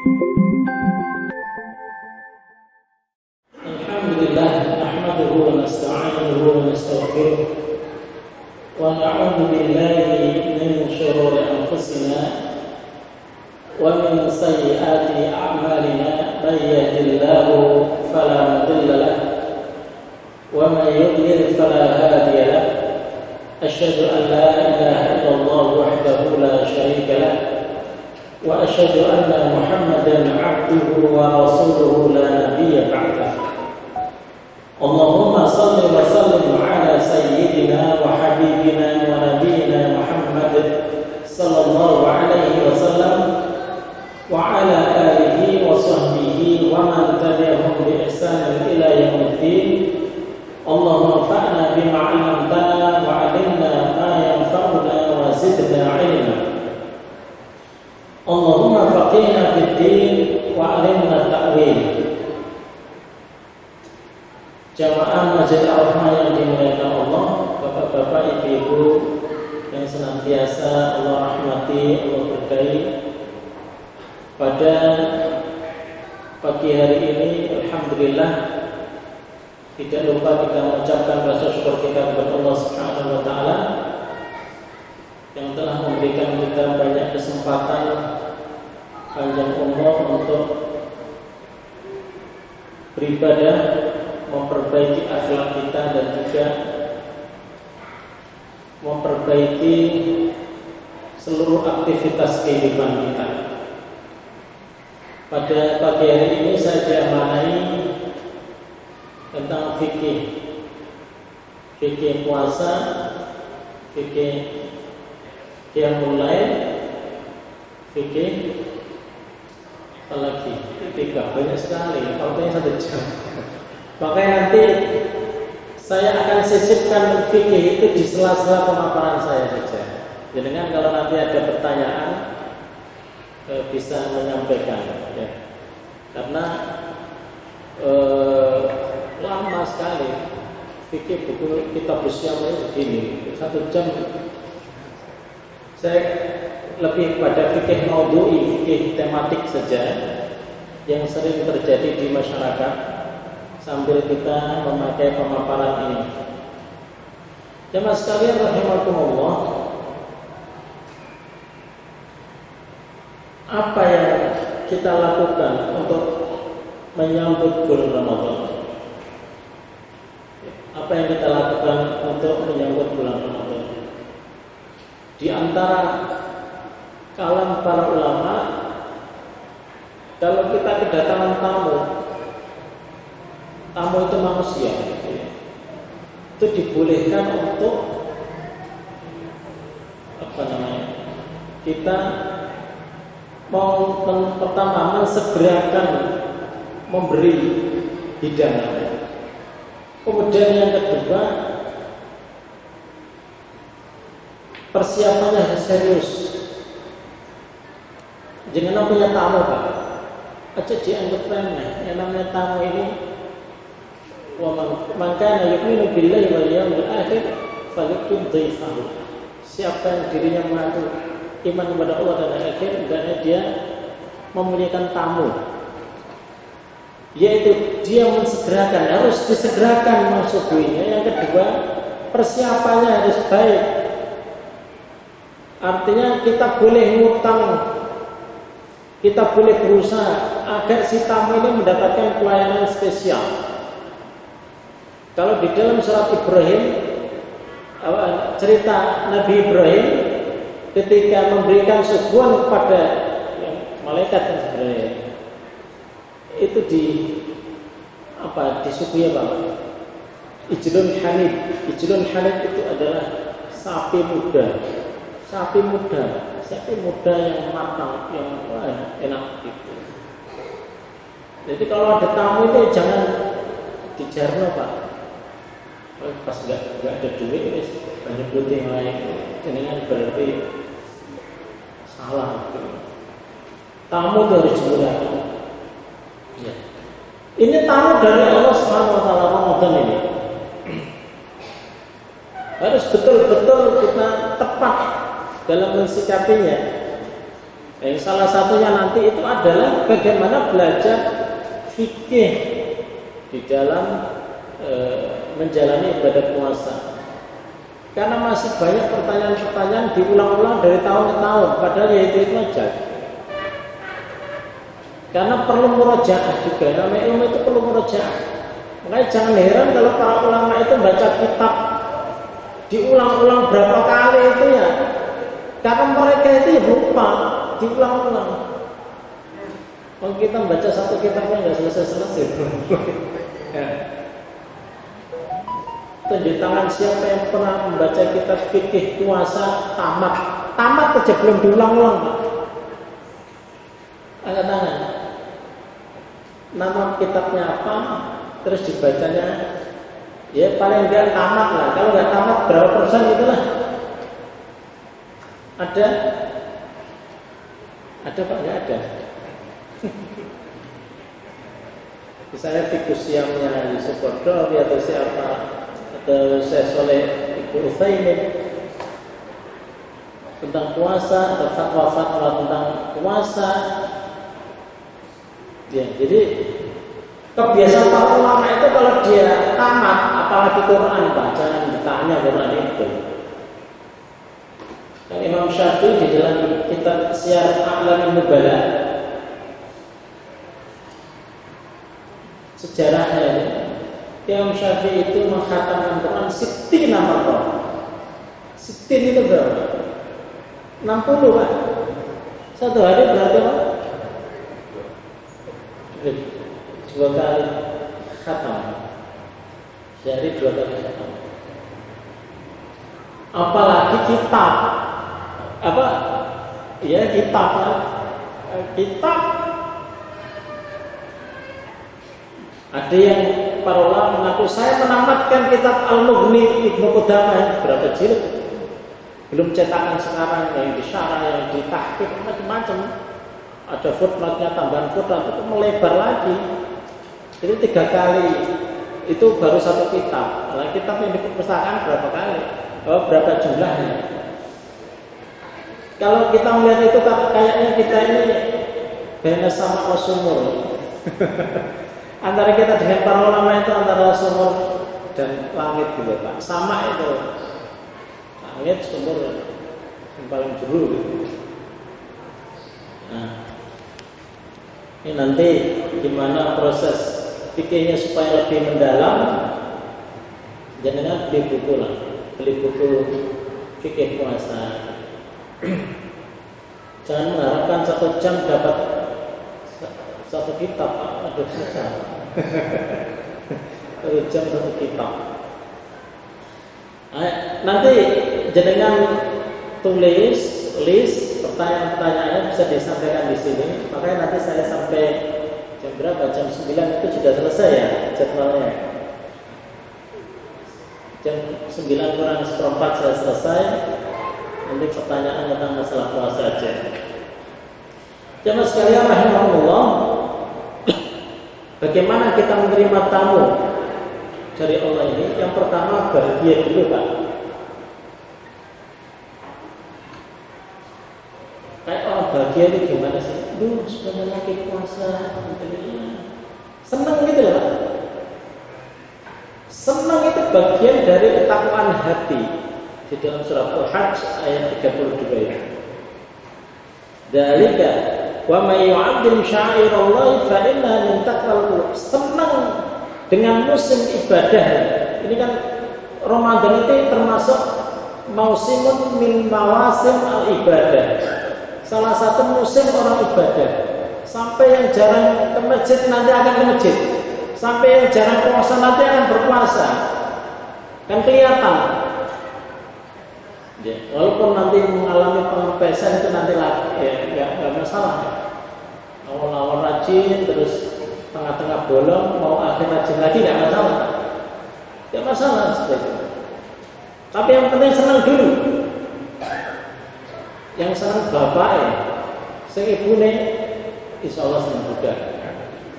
Alhamdulillah, nahmaduhu wa nasta'inuhu wa nastaghfiruh wa na'udzu billahi min shururi anfusina wa min sayyiati a'malina, may yahdihillahu fala mudilla lahu wa may yudlil fala hadiya lahu. Asyhadu an la ilaha illallah wahdahu la syarika lahu wa asyhadu anna Muhammadan 'abduhu wa rasuluhu la nabiyya ba'dahu. Allahumma salli wa sallim ala sayyidina wa habibina wa nabiyyina Muhammad sallallahu alaihi wasallam wa ala alihi wa sahbihi wa man tabi'ahum bi ihsan ila yaumiddin. Allahumma fa'na bima 'allamtana wa 'allimna ma yanfa'una wa zidna 'ilma. Allahumma faqihna fid din wa 'allimna ta'wil. Jamaah Masjid Ar-Rahmah yang dimuliakan Allah, bapak-bapak, ibu-ibu yang senantiasa Allah rahmati, Allah berkahi. Pada pagi hari ini, alhamdulillah, tidak lupa kita mengucapkan rasa syukur kita kepada Allah Subhanahu wa taala yang telah memberikan kita banyak kesempatan panjang umur untuk beribadah, memperbaiki akhlak kita dan juga memperbaiki seluruh aktivitas kehidupan kita. Pada pagi hari ini saya diamanai tentang fikih puasa, fikih qiyamul lail, fikih apalagi tiga, banyak sekali, waktunya 1 jam. Makanya nanti saya akan sisipkan fikih itu di sela-sela pemaparan saya saja. Jadi kalau nanti ada pertanyaan bisa menyampaikan, ya. Karena lama sekali fikih buku kitab usianya begini, 1 jam. Saya lebih pada fikih maudhu'i, fikih tematik saja yang sering terjadi di masyarakat, sambil kita memakai pemaparan ini. Jemaah sekalian rahimakumullah, apa yang kita lakukan untuk menyambut bulan Ramadan? Apa yang kita lakukan untuk menyambut bulan Ramadan? Di antara kalam para ulama, kalau kita kedatangan tamu itu manusia, itu dibolehkan untuk kita mau pertama mensegerakan memberi hidangan. Kemudian yang kedua, persiapannya serius. Jangan punya tamu Pak, aja dianggap remeh. Yang namanya tamu ini, wa man kana yu'minu billahi wal yawmil akhir falyukrim dhaifahu. Siapa yang dirinya mengaku iman kepada Allah dan akhir, hendaknya dia memuliakan tamu. Yaitu dia mensegerakan, harus disegerakan maksudnya. Yang kedua, persiapannya harus baik. Artinya kita boleh ngutang, kita boleh berusaha agar si tamu ini mendapatkan pelayanan spesial. Kalau di dalam surat Ibrahim, cerita Nabi Ibrahim ketika memberikan suguhan kepada malaikat sebenarnya, itu disuguhi apa? Ijlun hanif. Ijlun hanif itu adalah sapi muda yang matang, yang enak gitu. Jadi kalau ada tamu itu jangan dijarno Pak. Pas nggak ada duit, banyak putih yang lain, ini kan berarti salah. Gitu. Tamu itu harus dimudahkan. Ya. Ini tamu dari Allah Subhanahu Wa Taala Ramadan ini. Harus betul-betul kita tepat dalam mensikapinya. Yang salah satunya nanti itu adalah bagaimana belajar fikih di dalam menjalani ibadah puasa. Karena masih banyak pertanyaan-pertanyaan diulang-ulang dari tahun ke tahun, padahal ya itu aja. Karena perlu murojaah juga, namanya ilmu itu perlu murojaah. Makanya jangan heran kalau para ulama itu baca kitab diulang-ulang berapa kali itu ya. Karena mereka itu ya lupa, diulang-ulang. Kalau kita baca satu kitabnya nggak selesai-selesai. Ya. Tunjuk tangan siapa yang pernah membaca kitab fikih puasa tamat aja belum diulang-ulang, Pak. Angkat tangan. Nama kitabnya apa? Terus dibacanya, ya paling enggak tamat lah. Kalau nggak tamat berapa persen itulah? Ada Pak? Nggak ada. Misalnya fikus siamnya Yusuf Qaradawi atau siapa, atau Syekh Shalih Ibnu Utsaimin tentang puasa atau fatwa-fatwa tentang puasa. Ya, jadi kebiasaan para ulama itu kalau dia tamat, apalagi Quran, Pak, jangan ditanya Quran itu. Dan Imam Syafi'i di dalam kitab Syiar A'lamin Nubala, sejarahnya Imam Syafi'i itu mengkhatamkan Quran 60 marrah. 60 itu berapa? 60, Pak. Satu hari berarti apa? 2 kali khatam. Sehari 2 kali khatam. Apalagi kitab. Apa? Ya kitab. Kitab. Ada yang para ulama mengaku saya menamatkan kitab Al-Mughni Ibnu Qudamah, berapa jilid? Belum cetakan sekarang yang disyarah, yang ditahqiq, macam-macam. Ada footnote-nya, tambahan footnote itu melebar lagi. Itu 3 kali. Itu baru satu kitab. Nah, kitab yang di perpustakaan berapa kali? Berapa jumlahnya? Kalau kita melihat itu kayaknya kita ini bena sama sumur. Antara kita dengan para ulama itu antara sumur dan langit gitu, Pak. Sama itu. Langit, sumur yang paling juru gitu. Nah, ini nanti gimana proses fikihnya supaya lebih mendalam. Jangan beli buku lah, beli buku fikih puasa. Jangan mengharapkan 1 jam dapat 1 kitab, aduh susah. 1 jam 1 kitab. Nanti jenengan tulis list pertanyaan-pertanyaannya bisa disampaikan di sini. Makanya nanti saya sampai jam berapa? Jam 9 itu sudah selesai ya jadwalnya. Jam 9 kurang 1/4 saya selesai. Nanti pertanyaan tentang masalah puasa aja. Jemaah sekalian rahimahullah, bagaimana kita menerima tamu dari Allah ini? Yang pertama bahagia dulu, Pak. Kayak orang bahagia itu gimana sih? Duh, sebentar lagi puasa, senang gitu loh, Pak. Senang itu bagian dari ketakwaan hati. Di dalam surah Al-Hajj ayat 32 ini. Dzalika wa may yu'azzim sya'irallahi fa innaha min taqwal qulub. Senang dengan musim ibadah. Ini kan Ramadan itu termasuk mausimun min mawasim al-ibadah. Salah satu musim orang ibadah. Sampai yang jarang ke masjid nanti akan ke masjid. Sampai yang jarang puasa nanti akan berpuasa. Kan kelihatan. Ya, walaupun nanti mengalami pengepesan itu nanti lagi, ya nggak masalah. Awal-awal rajin, terus tengah-tengah bolong, mau akhir rajin lagi nggak masalah. Nggak masalah seperti itu. Tapi yang penting senang dulu. Yang senang bapak ya, ibu nih, insya Allah senang juga.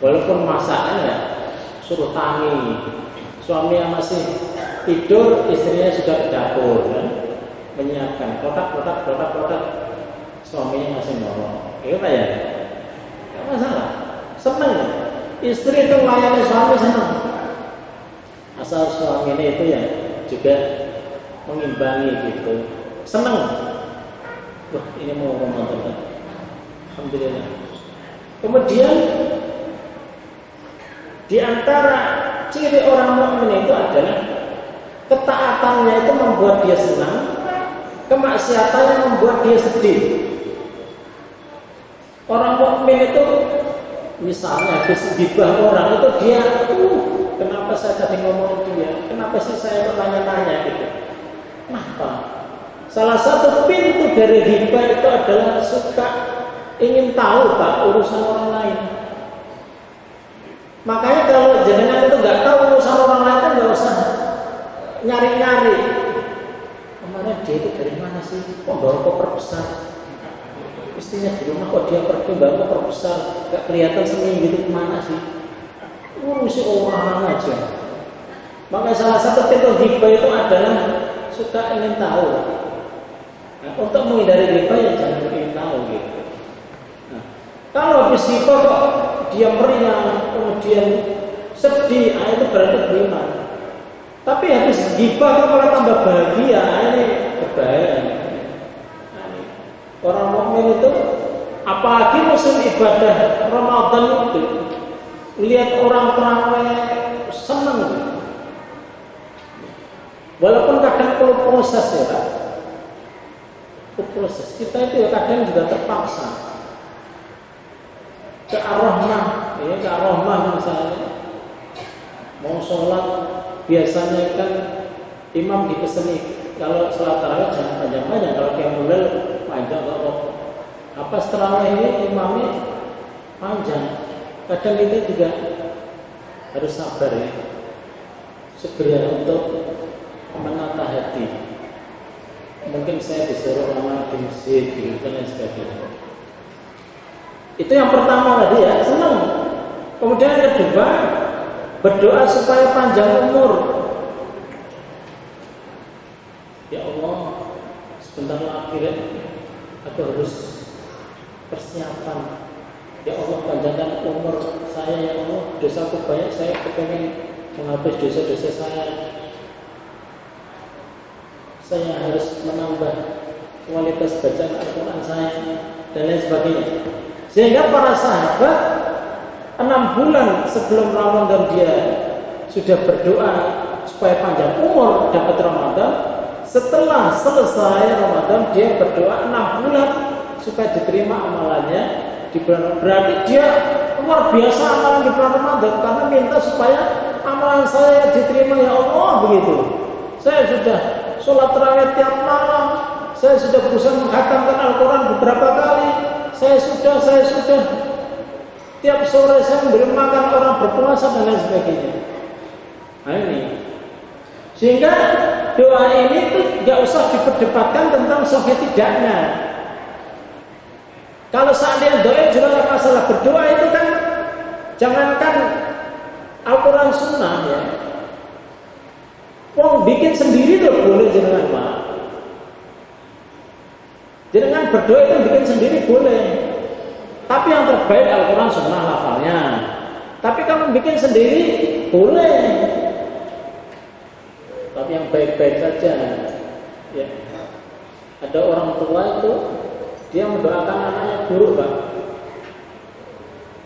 Walaupun masakan ya suruh tangi, suami yang masih tidur, istrinya sudah ke dapur kan? Menyiapkan kotak. suaminya masih nolong, itu ya, nggak masalah, senang. Istri itu melayani suami senang, asal suaminya itu ya juga mengimbangi gitu, senang. Wah, ini mau Ramadan, alhamdulillah. Kemudian di antara ciri orang mukmin itu adalah ketaatannya itu membuat dia senang, kemaksiatannya membuat dia sedih. Orang mukmin itu misalnya habis gibah orang itu dia, kenapa saya tadi ngomong dia? Kenapa sih saya bertanya-tanya gitu? Kenapa? Salah satu pintu dari gibah itu adalah suka ingin tahu Pak urusan orang lain. Makanya kalau jenengan itu nggak tahu urusan orang lain kan nggak usah nyari-nyari. Kemarin dia itu dari mana sih? Kok bawa koper besar? Istrinya di rumah kok dia pergi bawa koper besar? Gak kelihatan seminggu gitu kemana sih? Urusi orang aja. Maka salah satu pintu ghibah itu adalah suka ingin tahu. Nah, untuk menghindari ghibah ya jangan ingin tahu gitu. Nah, kalau habis ghibah kok dia meriang, kemudian sedih, itu berarti beriman. Tapi habis ghibah kok malah tambah bahagia, ini berbahaya. Orang mukmin itu apalagi musim ibadah Ramadan itu lihat orang terawih senang. Walaupun kadang perlu proses ya Pak. Proses kita itu kadang juga terpaksa. Ke ar-Rahmah, ya ke ar-Rahmah misalnya mau sholat biasanya kan imam dipeseni kalau sholat tarawih jangan panjang-panjang, kalau dia mulai panjang kalau apa setelah ini imamnya panjang. Kadang kita juga harus sabar ya, segera untuk menata hati. Mungkin saya disuruh lama di masjid gitu dan sebagainya. Itu yang pertama tadi ya, senang. Kemudian yang kedua, berdoa supaya panjang umur. Ya Allah, sebentar lagi aku harus persiapan. Ya Allah, panjangkan umur saya ya Allah. Dosaku banyak, saya kepengen menghapus dosa-dosa saya. Saya harus menambah kualitas bacaan Al-Quran saya dan lain sebagainya. Sehingga para sahabat 6 bulan sebelum Ramadan dia sudah berdoa supaya panjang umur dapat Ramadan. Setelah selesai Ramadan dia berdoa 6 bulan supaya diterima amalannya di bulan. Berarti dia luar biasa amalan di bulan Ramadan karena minta supaya amalan saya diterima ya Allah begitu. Saya sudah sholat tarawih tiap malam, saya sudah berusaha menghatamkan Al-Quran beberapa kali. Saya sudah tiap sore saya memberi makan orang berpuasa dan lain sebagainya. Nah ini, sehingga doa ini tuh nggak usah diperdebatkan tentang sahih tidaknya. Kalau seandainya doa juga nggak masalah, berdoa itu kan jangankan Al-Quran Sunnah ya. Wong bikin sendiri tuh boleh jenengan Pak. Jenengan berdoa itu bikin sendiri boleh. Tapi yang terbaik Al-Quran Sunnah lafalnya. Tapi kalau bikin sendiri boleh. Tapi yang baik-baik saja. Ya. Ada orang tua itu dia mendoakan anaknya buruk Pak.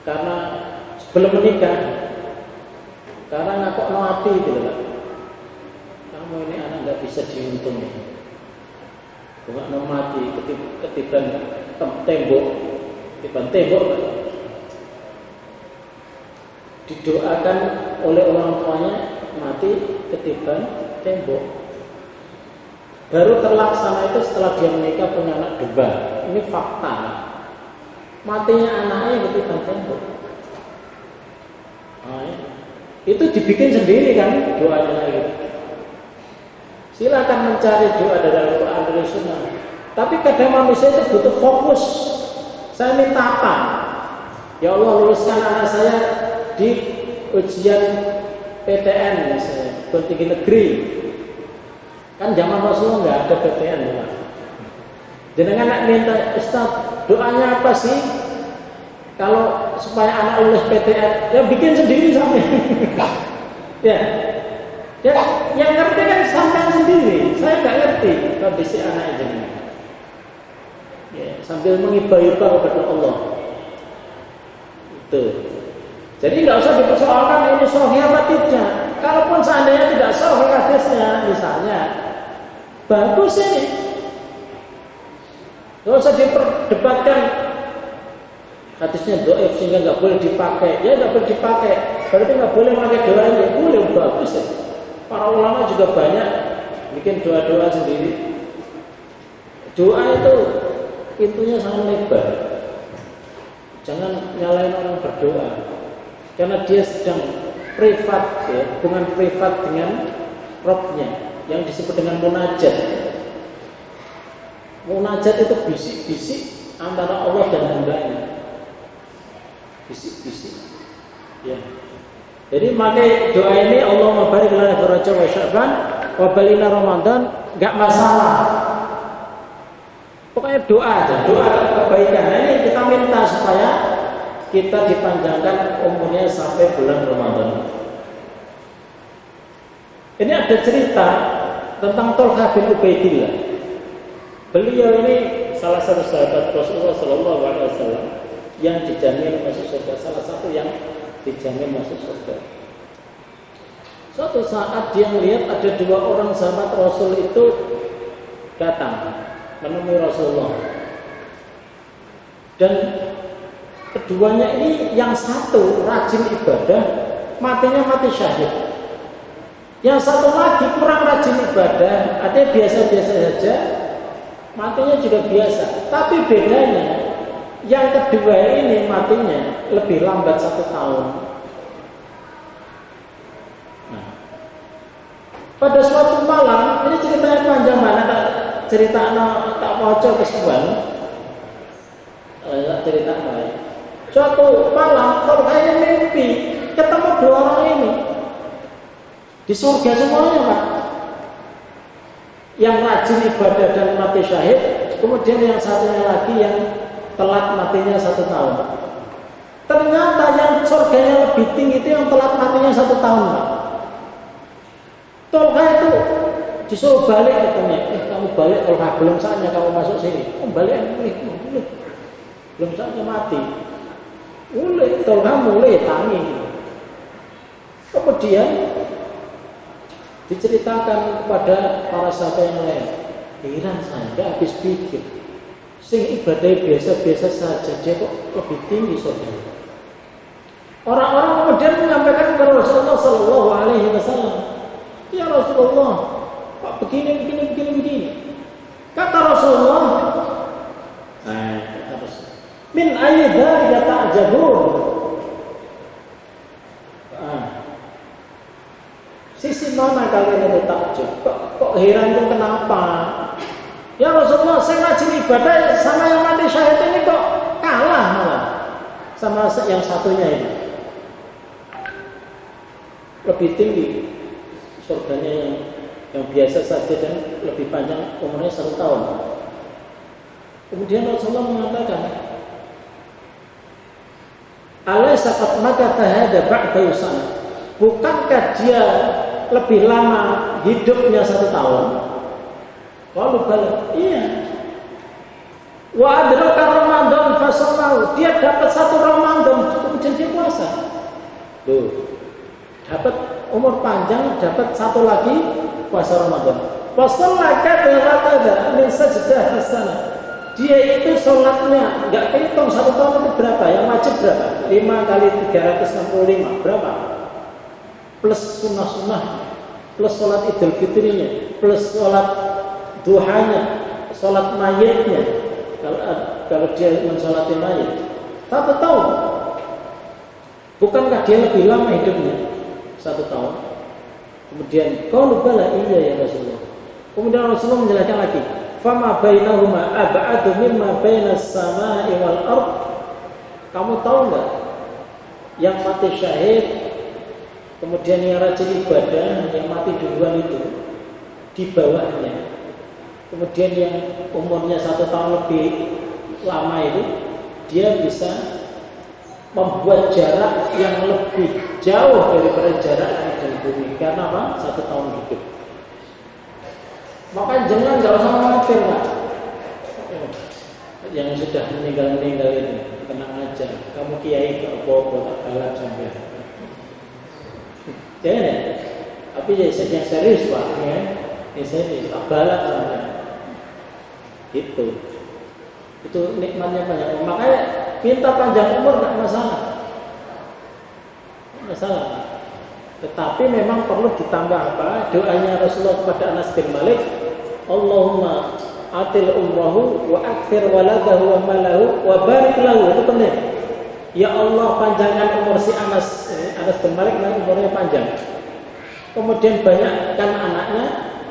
Karena sebelum menikah, karena ngakok mati gitu Pak. Kamu ini anak nggak bisa diuntung ya. Bunga mati ketiban tembok, didoakan oleh orang tuanya mati ketiban tembok. Baru terlaksana itu setelah dia menikah punya anak 2. Ini fakta. Matinya anaknya ketiban tembok. Nah, itu dibikin sendiri kan doanya gitu. Silakan mencari doa dari Al-Quran dari Sunnah. Tapi kadang manusia itu butuh fokus. Saya minta apa? Ya Allah, luluskan anak saya di ujian PTN misalnya, perguruan tinggi negeri. Kan zaman Rasulullah nggak ada PTN ya. Jenengan nak minta, Ustaz, doanya apa sih? Kalau supaya anak lulus PTN, ya bikin sendiri sampai. Ya, yang ngerti kan sampai sendiri. Saya nggak ngerti kondisi anak jenengan. Ya, sambil mengibadah kepada Allah. Itu. Jadi nggak usah dipersoalkan ini sahih apa tidak. Kalaupun seandainya tidak sahih hadisnya, misalnya, bagus ini. Nggak usah diperdebatkan hadisnya dhaif sehingga nggak boleh dipakai. Ya nggak boleh dipakai. Berarti nggak boleh pakai doa ini. Boleh, bagus ya. Para ulama juga banyak bikin doa-doa sendiri. Doa itu pintunya sangat lebar. Jangan nyalain orang berdoa. Karena dia sedang privat, ya, hubungan privat dengan Rabb-nya yang disebut dengan munajat. Munajat itu bisik-bisik antara Allah dan hamba-Nya. Bisik-bisik. Ya. Jadi pakai doa ini, Allahumma barik lana fi Rajab wa Sya'ban wa balina Ramadan, enggak masalah. Pokoknya doa aja, doa kebaikan. Nah, ini kita minta supaya kita dipanjangkan umurnya sampai bulan Ramadan. Ini ada cerita tentang Tolha bin Ubaidillah. Beliau ini salah satu sahabat Rasulullah SAW yang dijamin masuk surga, salah satu yang dijamin masuk surga. Suatu saat dia melihat ada dua orang sahabat Rasul itu datang menemui Rasulullah, dan keduanya ini yang satu rajin ibadah, matinya mati syahid. Yang satu lagi kurang rajin ibadah, artinya biasa-biasa saja, matinya juga biasa. Tapi bedanya, yang kedua ini matinya lebih lambat 1 tahun. Nah, pada suatu malam, ini ceritanya panjang mana, cerita tak bocor kesuwan, cerita lain. Suatu malam, kalau kayaknya mimpi ketemu dua orang ini di surga semuanya, Pak. Yang rajin ibadah dan mati syahid, kemudian yang satunya lagi yang telat matinya 1 tahun. Ternyata yang surganya lebih tinggi itu yang telat matinya 1 tahun, Pak. Tolha itu disuruh balik katanya, kamu balik, Tolha, belum saatnya kamu masuk sini. Balik, belum saatnya mati. Mulai, Tolha mulai tangis. Kemudian diceritakan kepada para sahabat yang lain. Heran saya, nggak habis pikir. Sing ibadah biasa-biasa saja, dia kok lebih tinggi surga. Orang-orang kemudian menyampaikan kepada Rasulullah Sallallahu Alaihi Wasallam, ya Rasulullah, kok begini. Kata Rasulullah, min ayyi dzalika ta'jabun. Sisi mana kalian itu takjub? Kok heran itu kenapa? Ya Rasulullah, saya rajin ibadah sama yang mati syahid ini kok kalah malah sama yang satunya ini. Lebih tinggi surganya yang biasa saja dan lebih panjang umurnya 1 tahun. Kemudian Rasulullah mengatakan, alaysa qad makatha hadza ba'da yusana. Bukankah dia lebih lama hidupnya 1 tahun? Walau balik, iya. Wa adraka Ramadan fasamahu. Dia dapat 1 Ramadan kemudian dia puasa. Tuh. Dapat umur panjang, dapat 1 lagi puasa Ramadan. Wasallaka dzalata min sajdah hasanah. Dia itu sholatnya nggak kehitung 1 tahun itu berapa? Yang wajib berapa? 5 kali 365 berapa? Plus sunnah-sunnah, plus sholat idul fitrinya, plus sholat duhanya, sholat mayitnya. Kalau dia mensolati mayit 1 tahun, bukankah dia lebih lama hidupnya 1 tahun? Kemudian qalu bala, iya ya Rasulullah. Kemudian Rasulullah menjelaskan lagi, fama bainahuma ab'adu mimma bainas samai wal ard. Kamu tahu enggak, yang mati syahid kemudian yang rajin ibadah yang mati duluan itu di bawahnya Kemudian yang umurnya 1 tahun lebih lama itu, dia bisa membuat jarak yang lebih jauh daripada jarak langit dan bumi. Karena apa? 1 tahun hidup. Maka jangan nggak usah khawatir, Pak. Yang sudah meninggal itu, tenang aja. Kamu kiai tak apa-apa, tak balap sampai. Jangan ya. Tapi yang serius, Pak, ya. Yang serius, tak balap sampai. Itu nikmatnya banyak. Makanya minta panjang umur nggak masalah. Masalah. Tetapi memang perlu ditambah apa? Doanya Rasulullah kepada Anas bin Malik, Allahumma atil umrahu wa akthir waladahu wa malahu wa barik lahu. Itu penting. Ya Allah, panjangkan umur si Anas bin Malik, umurnya panjang. Kemudian banyakkan anaknya,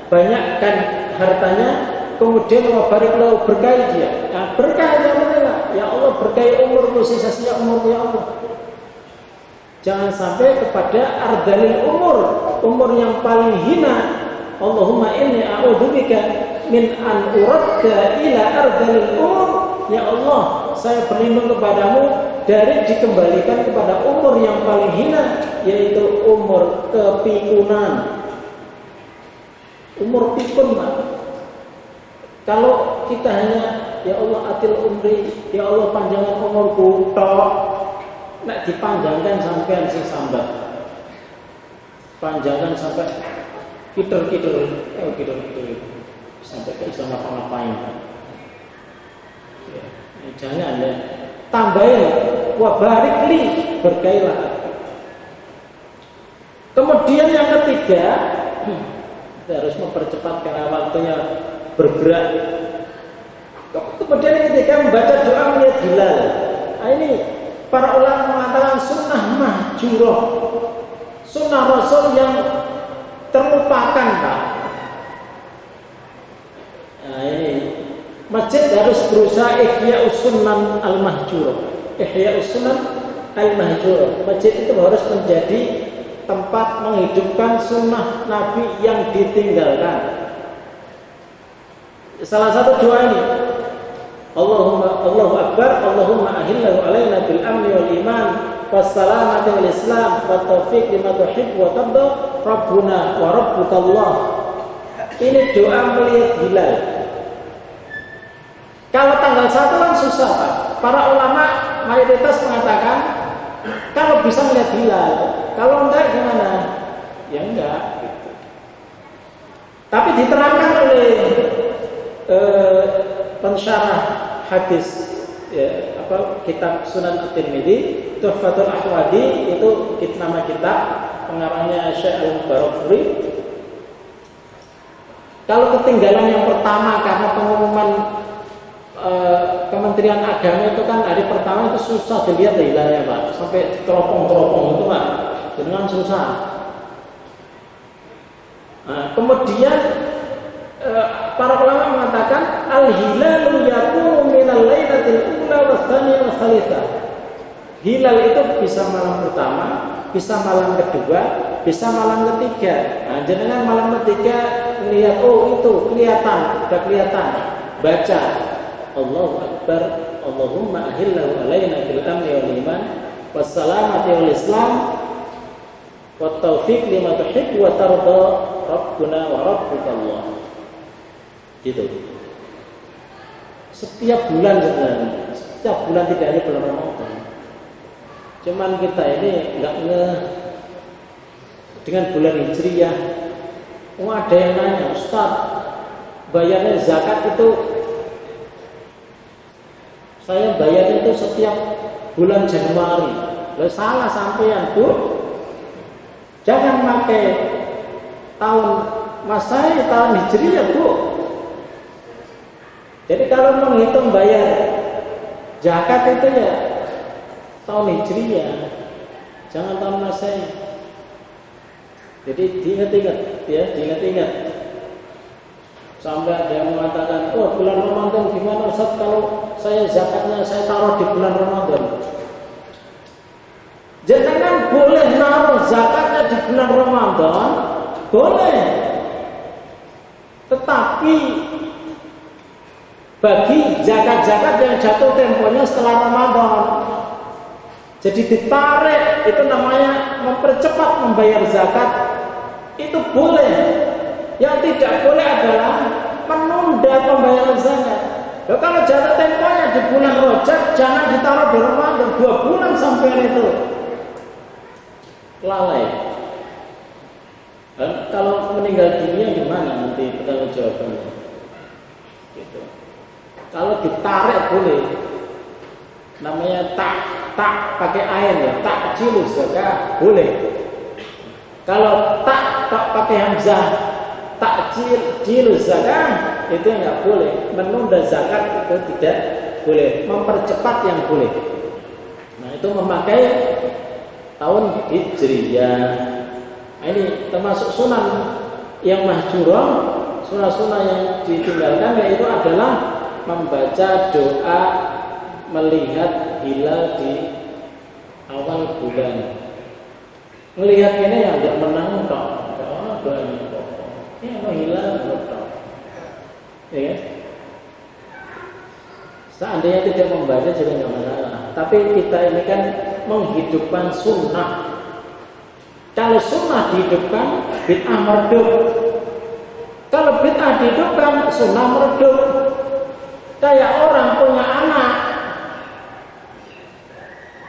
banyakkan hartanya, kemudian wa barik lahu, berkahi dia. Nah, berkah ya Allah, berkahi umurku, sisa-sisa umurku ya Allah. Jangan sampai kepada ardalil umur yang paling hina. Allahumma inni a'udzubika min an uradda ila ardalil umur. Ya Allah, saya berlindung kepadamu dari dikembalikan kepada umur yang paling hina, yaitu umur kepikunan. Umur pikun, Pak. Kalau kita hanya ya Allah atil umri, ya Allah panjangkan umurku tok, nak dipanjangkan sampai sing sambat. Panjangkan sampai kider-kider sampai ke bisa ngapa-ngapain. Ya, jangan ya. Tambahin wa barik li, berkailah. Kemudian yang ketiga, kita harus mempercepat karena waktunya bergerak. Kemudian yang ketiga, membaca doa melihat hilal. Nah, ini para ulama mengatakan sunnah mahjurah, sunnah Rasul yang terlupakan, Pak. Nah, ini masjid harus berusaha ihya sunan al-mahjurah. Ihya sunan al-mahjurah. Masjid itu harus menjadi tempat menghidupkan sunnah Nabi yang ditinggalkan. Salah satu doa ini, Allahu Akbar, Allahumma ahillahu alaina bil amni wal iman wassalamati wal islam wa taufiq lima tuhib wa tarda rabbuna wa rabbukallah. Ini doa melihat hilal. Kalau tanggal 1 kan susah, Pak. Para ulama mayoritas mengatakan kalau bisa melihat hilal, kalau enggak gimana? Ya enggak gitu. Tapi diterangkan oleh pensyarah hadis ya, kitab Sunan At-Tirmidzi, Tuhfatul Ahwadi, itu nama kitab, pengarangnya Syekh Al-Mubarakfuri. Kalau ketinggalan yang pertama karena pengumuman Kementerian Agama itu kan hari pertama itu susah dilihat hilalnya, Pak, sampai teropong-teropong itu, Pak, dengan susah. Nah, kemudian para ulama mengatakan al-hilalu yakunu minal lailatil ula was-tsaniyah was-tsalitsah. Hilal itu bisa malam pertama, bisa malam kedua, bisa malam ketiga. Nah, jangan malam ketiga lihat itu kelihatan, sudah kelihatan. Baca Allahu Akbar, Allahumma ahillahu alaina bil amni wal iman wassalamati wal islam wa taufiq lima tuhib wa tarda rabbuna wa rabbukallah. Gitu. Setiap bulan sebenarnya, setiap bulan tidak ada bulan Ramadan. Cuman kita ini enggak dengan bulan Hijriah. Ada yang nanya, Ustaz, bayarnya zakat itu saya bayar itu setiap bulan Januari. Loh, salah sampean, Bu. Jangan pakai tahun Masehi, tahun Hijriah, Bu. Jadi kalau menghitung bayar zakat itu ya tahun Hijriah, jangan tahun Masehi. Jadi diingat-ingat, ya, diingat-ingat. Sampai ada yang mengatakan, oh bulan Ramadan gimana Ustaz kalau saya zakatnya saya taruh di bulan Ramadan? Jangan boleh naruh zakatnya di bulan Ramadan, boleh. Tetapi bagi zakat-zakat yang jatuh temponya setelah Ramadan. Jadi ditarik, itu namanya mempercepat membayar zakat. Itu boleh. Yang tidak boleh adalah menunda pembayaran zakat. Kalau jatuh temponya di bulan Rajab, jangan ditaruh di Ramadan. 2 bulan sampai itu lalai. Dan kalau meninggal dunia gimana nanti pertanggung jawabannya? Gitu. Kalau ditarik boleh, namanya tak pakai ain ya, takjil zakat boleh. Kalau tak pakai hamzah, takjil zakat itu enggak boleh. Menunda zakat itu tidak boleh. Mempercepat yang boleh. Nah itu memakai tahun Hijriyah. Nah, ini termasuk sunan yang mahjurah, sunnah-sunnah yang ditinggalkan, yaitu adalah membaca doa melihat hilal di awal bulan. Melihat ini yang tidak menang tok, doa ini tok. Ini mau hilal tok. Ya kan? Seandainya tidak membaca juga nggak masalah. Tapi kita ini kan menghidupkan sunnah. Kalau sunnah dihidupkan, bid'ah meredup. Kalau bid'ah dihidupkan, sunnah meredup. Kayak orang punya anak,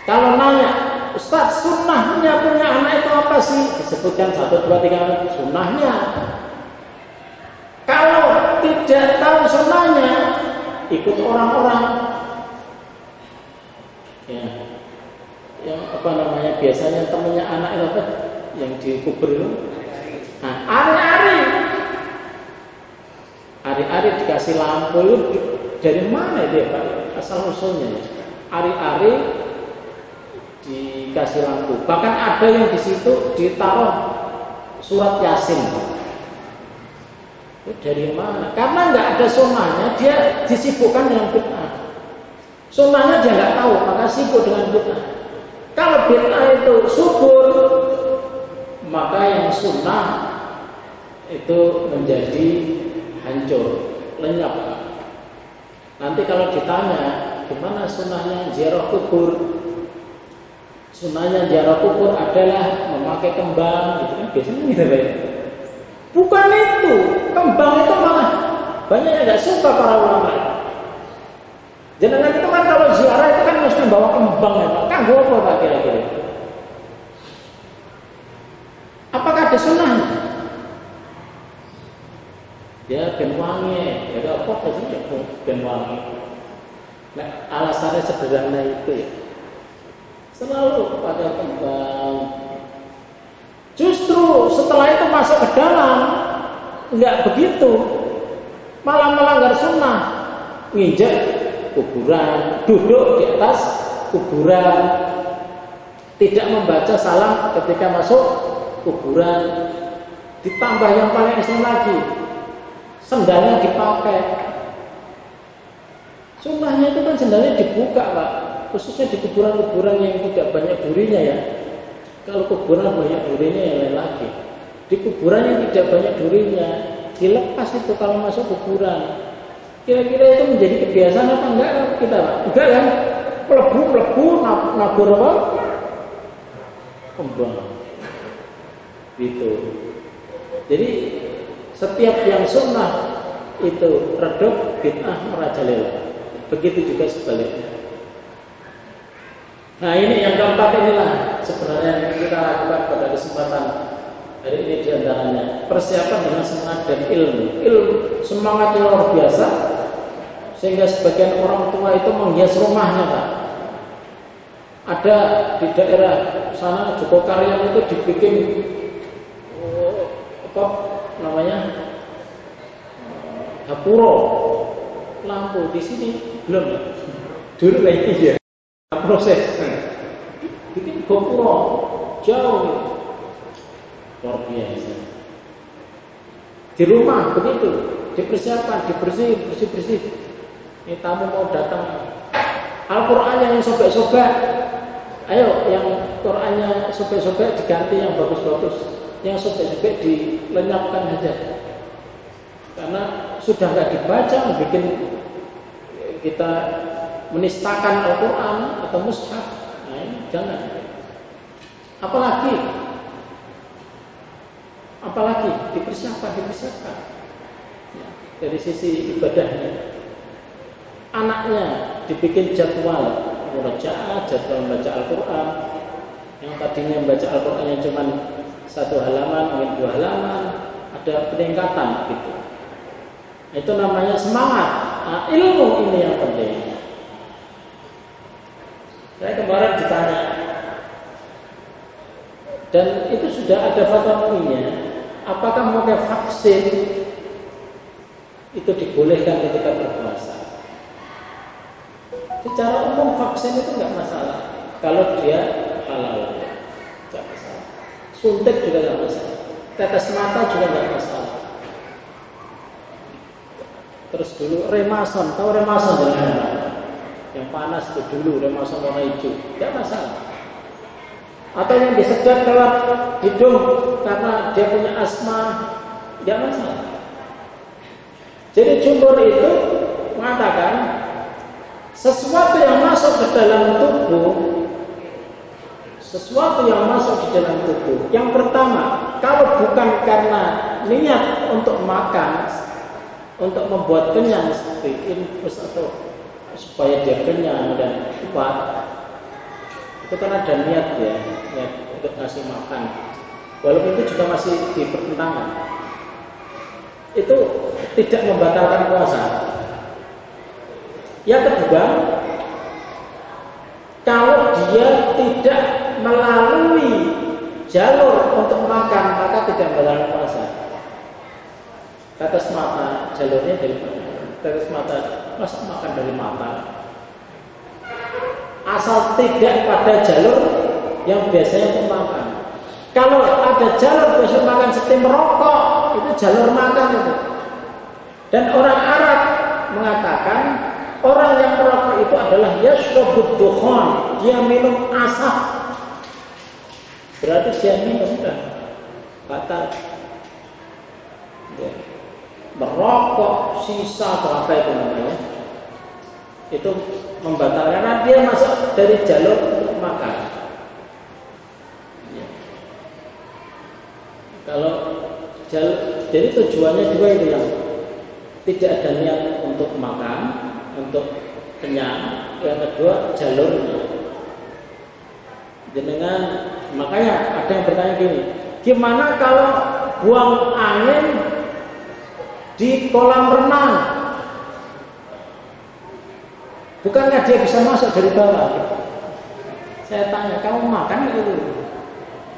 kalau nanya, Ustaz, sunnahnya punya anak itu apa sih? Disebutkan 1, 2, 3 sunnahnya. Kalau tidak tahu sunnahnya, ikut orang-orang ya, yang apa namanya, biasanya temannya anak itu apa? Yang dikubur itu, nah, ari-ari dikasih lampu itu dari mana dia Pak? Asal usulnya ari-ari dikasih lampu. Bahkan ada yang di situ ditaruh surat Yasin. Itu dari mana? Karena nggak ada sunnahnya, dia disibukkan dengan bid'ah. Sunnahnya dia nggak tahu, maka sibuk dengan bid'ah. Kalau bid'ah itu subur, maka yang sunnah itu menjadi hancur, lenyap. Nanti kalau ditanya, gimana sunnahnya ziarah kubur? Sunnahnya ziarah kubur adalah memakai kembang, gitu kan biasanya gitu ya. Bukan itu, kembang itu malah banyak yang nggak suka para ulama. Jenengan itu kan kalau ziarah itu kan mesti bawa kembang ya Pak. Kan apa Pak kira-kira? Apakah ada sunnahnya? Ya ben wangi, ya apa sih ben wangi. Nah, alasannya sederhana itu ya. Selalu pada kembang. Justru setelah itu masuk ke dalam, enggak begitu. Malah melanggar sunnah. Nginjek kuburan, duduk di atas kuburan, tidak membaca salam ketika masuk kuburan. Ditambah yang paling ekstrem lagi, sendalnya dipakai. Sunnahnya itu kan sendalnya dibuka Pak, khususnya di kuburan-kuburan yang tidak banyak durinya ya. Kalau kuburan banyak durinya yang lain lagi. Di kuburan yang tidak banyak durinya dilepas itu kalau masuk kuburan. Kira-kira itu menjadi kebiasaan apa enggak kita Pak? Enggak kan? Melebu nabur apa? Kembang. Gitu. Jadi setiap yang sunnah itu redup, bid'ah merajalela. Begitu juga sebaliknya. Nah ini yang keempat inilah sebenarnya yang kita lakukan pada kesempatan hari ini diantaranya persiapan dengan semangat dan ilmu. Semangat yang luar biasa sehingga sebagian orang tua itu menghias rumahnya Pak. Ada di daerah sana Jogokaryan itu dibikin apa namanya gapuro lampu, di sini belum ya. Dulu kayaknya ya proses bikin gapuro jauh luar biasa. Di rumah begitu dipersiapkan, bersih. Ini tamu mau datang, Al-Qur'annya yang sobek-sobek, ayo yang Qur'annya sobek-sobek diganti yang bagus-bagus, yang sobek-sobek dilenyapkan aja. Karena sudah nggak dibaca, bikin kita menistakan Al-Quran atau mushaf, nah, jangan. Apalagi dipersiapkan ya, dari sisi ibadahnya. Anaknya dibikin jadwal murojaah, jadwal membaca Al-Quran. Yang tadinya membaca Al-Qurannya cuma 1 halaman, mungkin 2 halaman, ada peningkatan gitu. Itu namanya semangat. Nah, ilmu ini yang penting. Saya kemarin ditanya, dan itu sudah ada fatwa-nya, apakah memakai vaksin itu dibolehkan ketika berpuasa? Secara umum vaksin itu nggak masalah kalau dia halal, nggak masalah. Suntik juga nggak masalah, tetes mata juga nggak masalah. Terus dulu remason, tahu remason dengan yang panas itu dulu, remason warna hijau, nggak masalah. Atau yang disedot lewat hidung karena dia punya asma, nggak masalah. Jadi jumhur itu mengatakan sesuatu yang masuk ke dalam tubuh, yang pertama, kalau bukan karena niat untuk makan, untuk membuat kenyang seperti infus atau supaya dia kenyang dan kuat, itu kan ada niat ya, niat untuk ngasih makan. Walaupun itu juga masih dipertentangkan, itu tidak membatalkan puasa. Yang kedua, kalau dia tidak melalui jalur untuk makan, maka tidak membatalkan puasa. Tetes mata, jalurnya dari mana? Tetes mata, masa makan dari mata? Asal tidak pada jalur yang biasanya untuk makan. Kalau ada jalur biasa makan seperti merokok, itu jalur makan itu. Dan orang Arab mengatakan orang yang merokok itu adalah yashrabud dukhan, dia minum asap. Berarti dia minum sudah batal. Ya. Merokok sisa atau apa itu namanya, itu membatalkan karena dia masuk dari jalur untuk makan. Ya. Kalau jalur, jadi tujuannya dua itu, yang tidak ada niat untuk makan, untuk kenyang. Yang kedua jalurnya. Dengan makanya ada yang bertanya gini, gimana kalau buang angin di kolam renang? Bukankah dia bisa masuk dari bawah? Saya tanya, kamu makan nggak itu?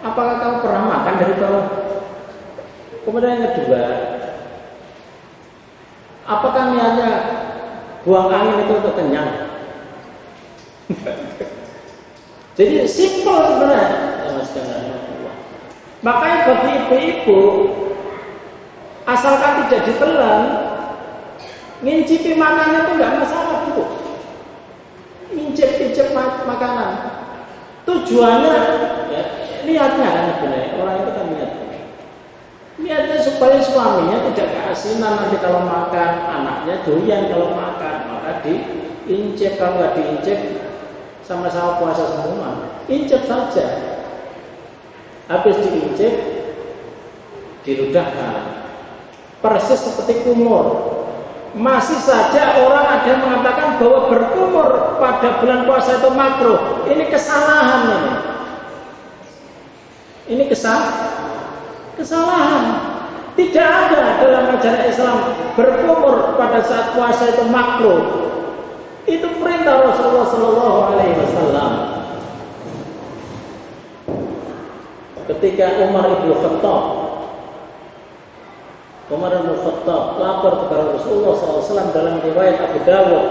Apakah kamu pernah makan dari bawah? Kemudian yang kedua, apakah niatnya buang angin itu untuk kenyang? Jadi simpel sebenarnya. Makanya bagi ibu-ibu, asalkan tidak ditelan, ngincipi makanan itu nggak masalah, Bu. Ngincip-incip makanan. Tujuannya, ya, niatnya kan sebenarnya. Orang itu kan niatnya supaya suaminya tidak keasinan nanti kalau makan, anaknya doyan kalau makan, maka diincip. Kalau nggak diincip, sama-sama puasa semua, incip saja. Habis diincip, diludahkan. Persis seperti kumur. Masih saja orang ada yang mengatakan bahwa berkumur pada bulan puasa itu makruh. Ini kesalahan ini. Ini kesalahan. Tidak ada dalam ajaran Islam berkumur pada saat puasa itu makruh. Itu perintah Rasulullah Sallallahu Alaihi Wasallam. Ketika Umar ibn Khattab lapor kepada Rasulullah SAW dalam riwayat Abu Dawud,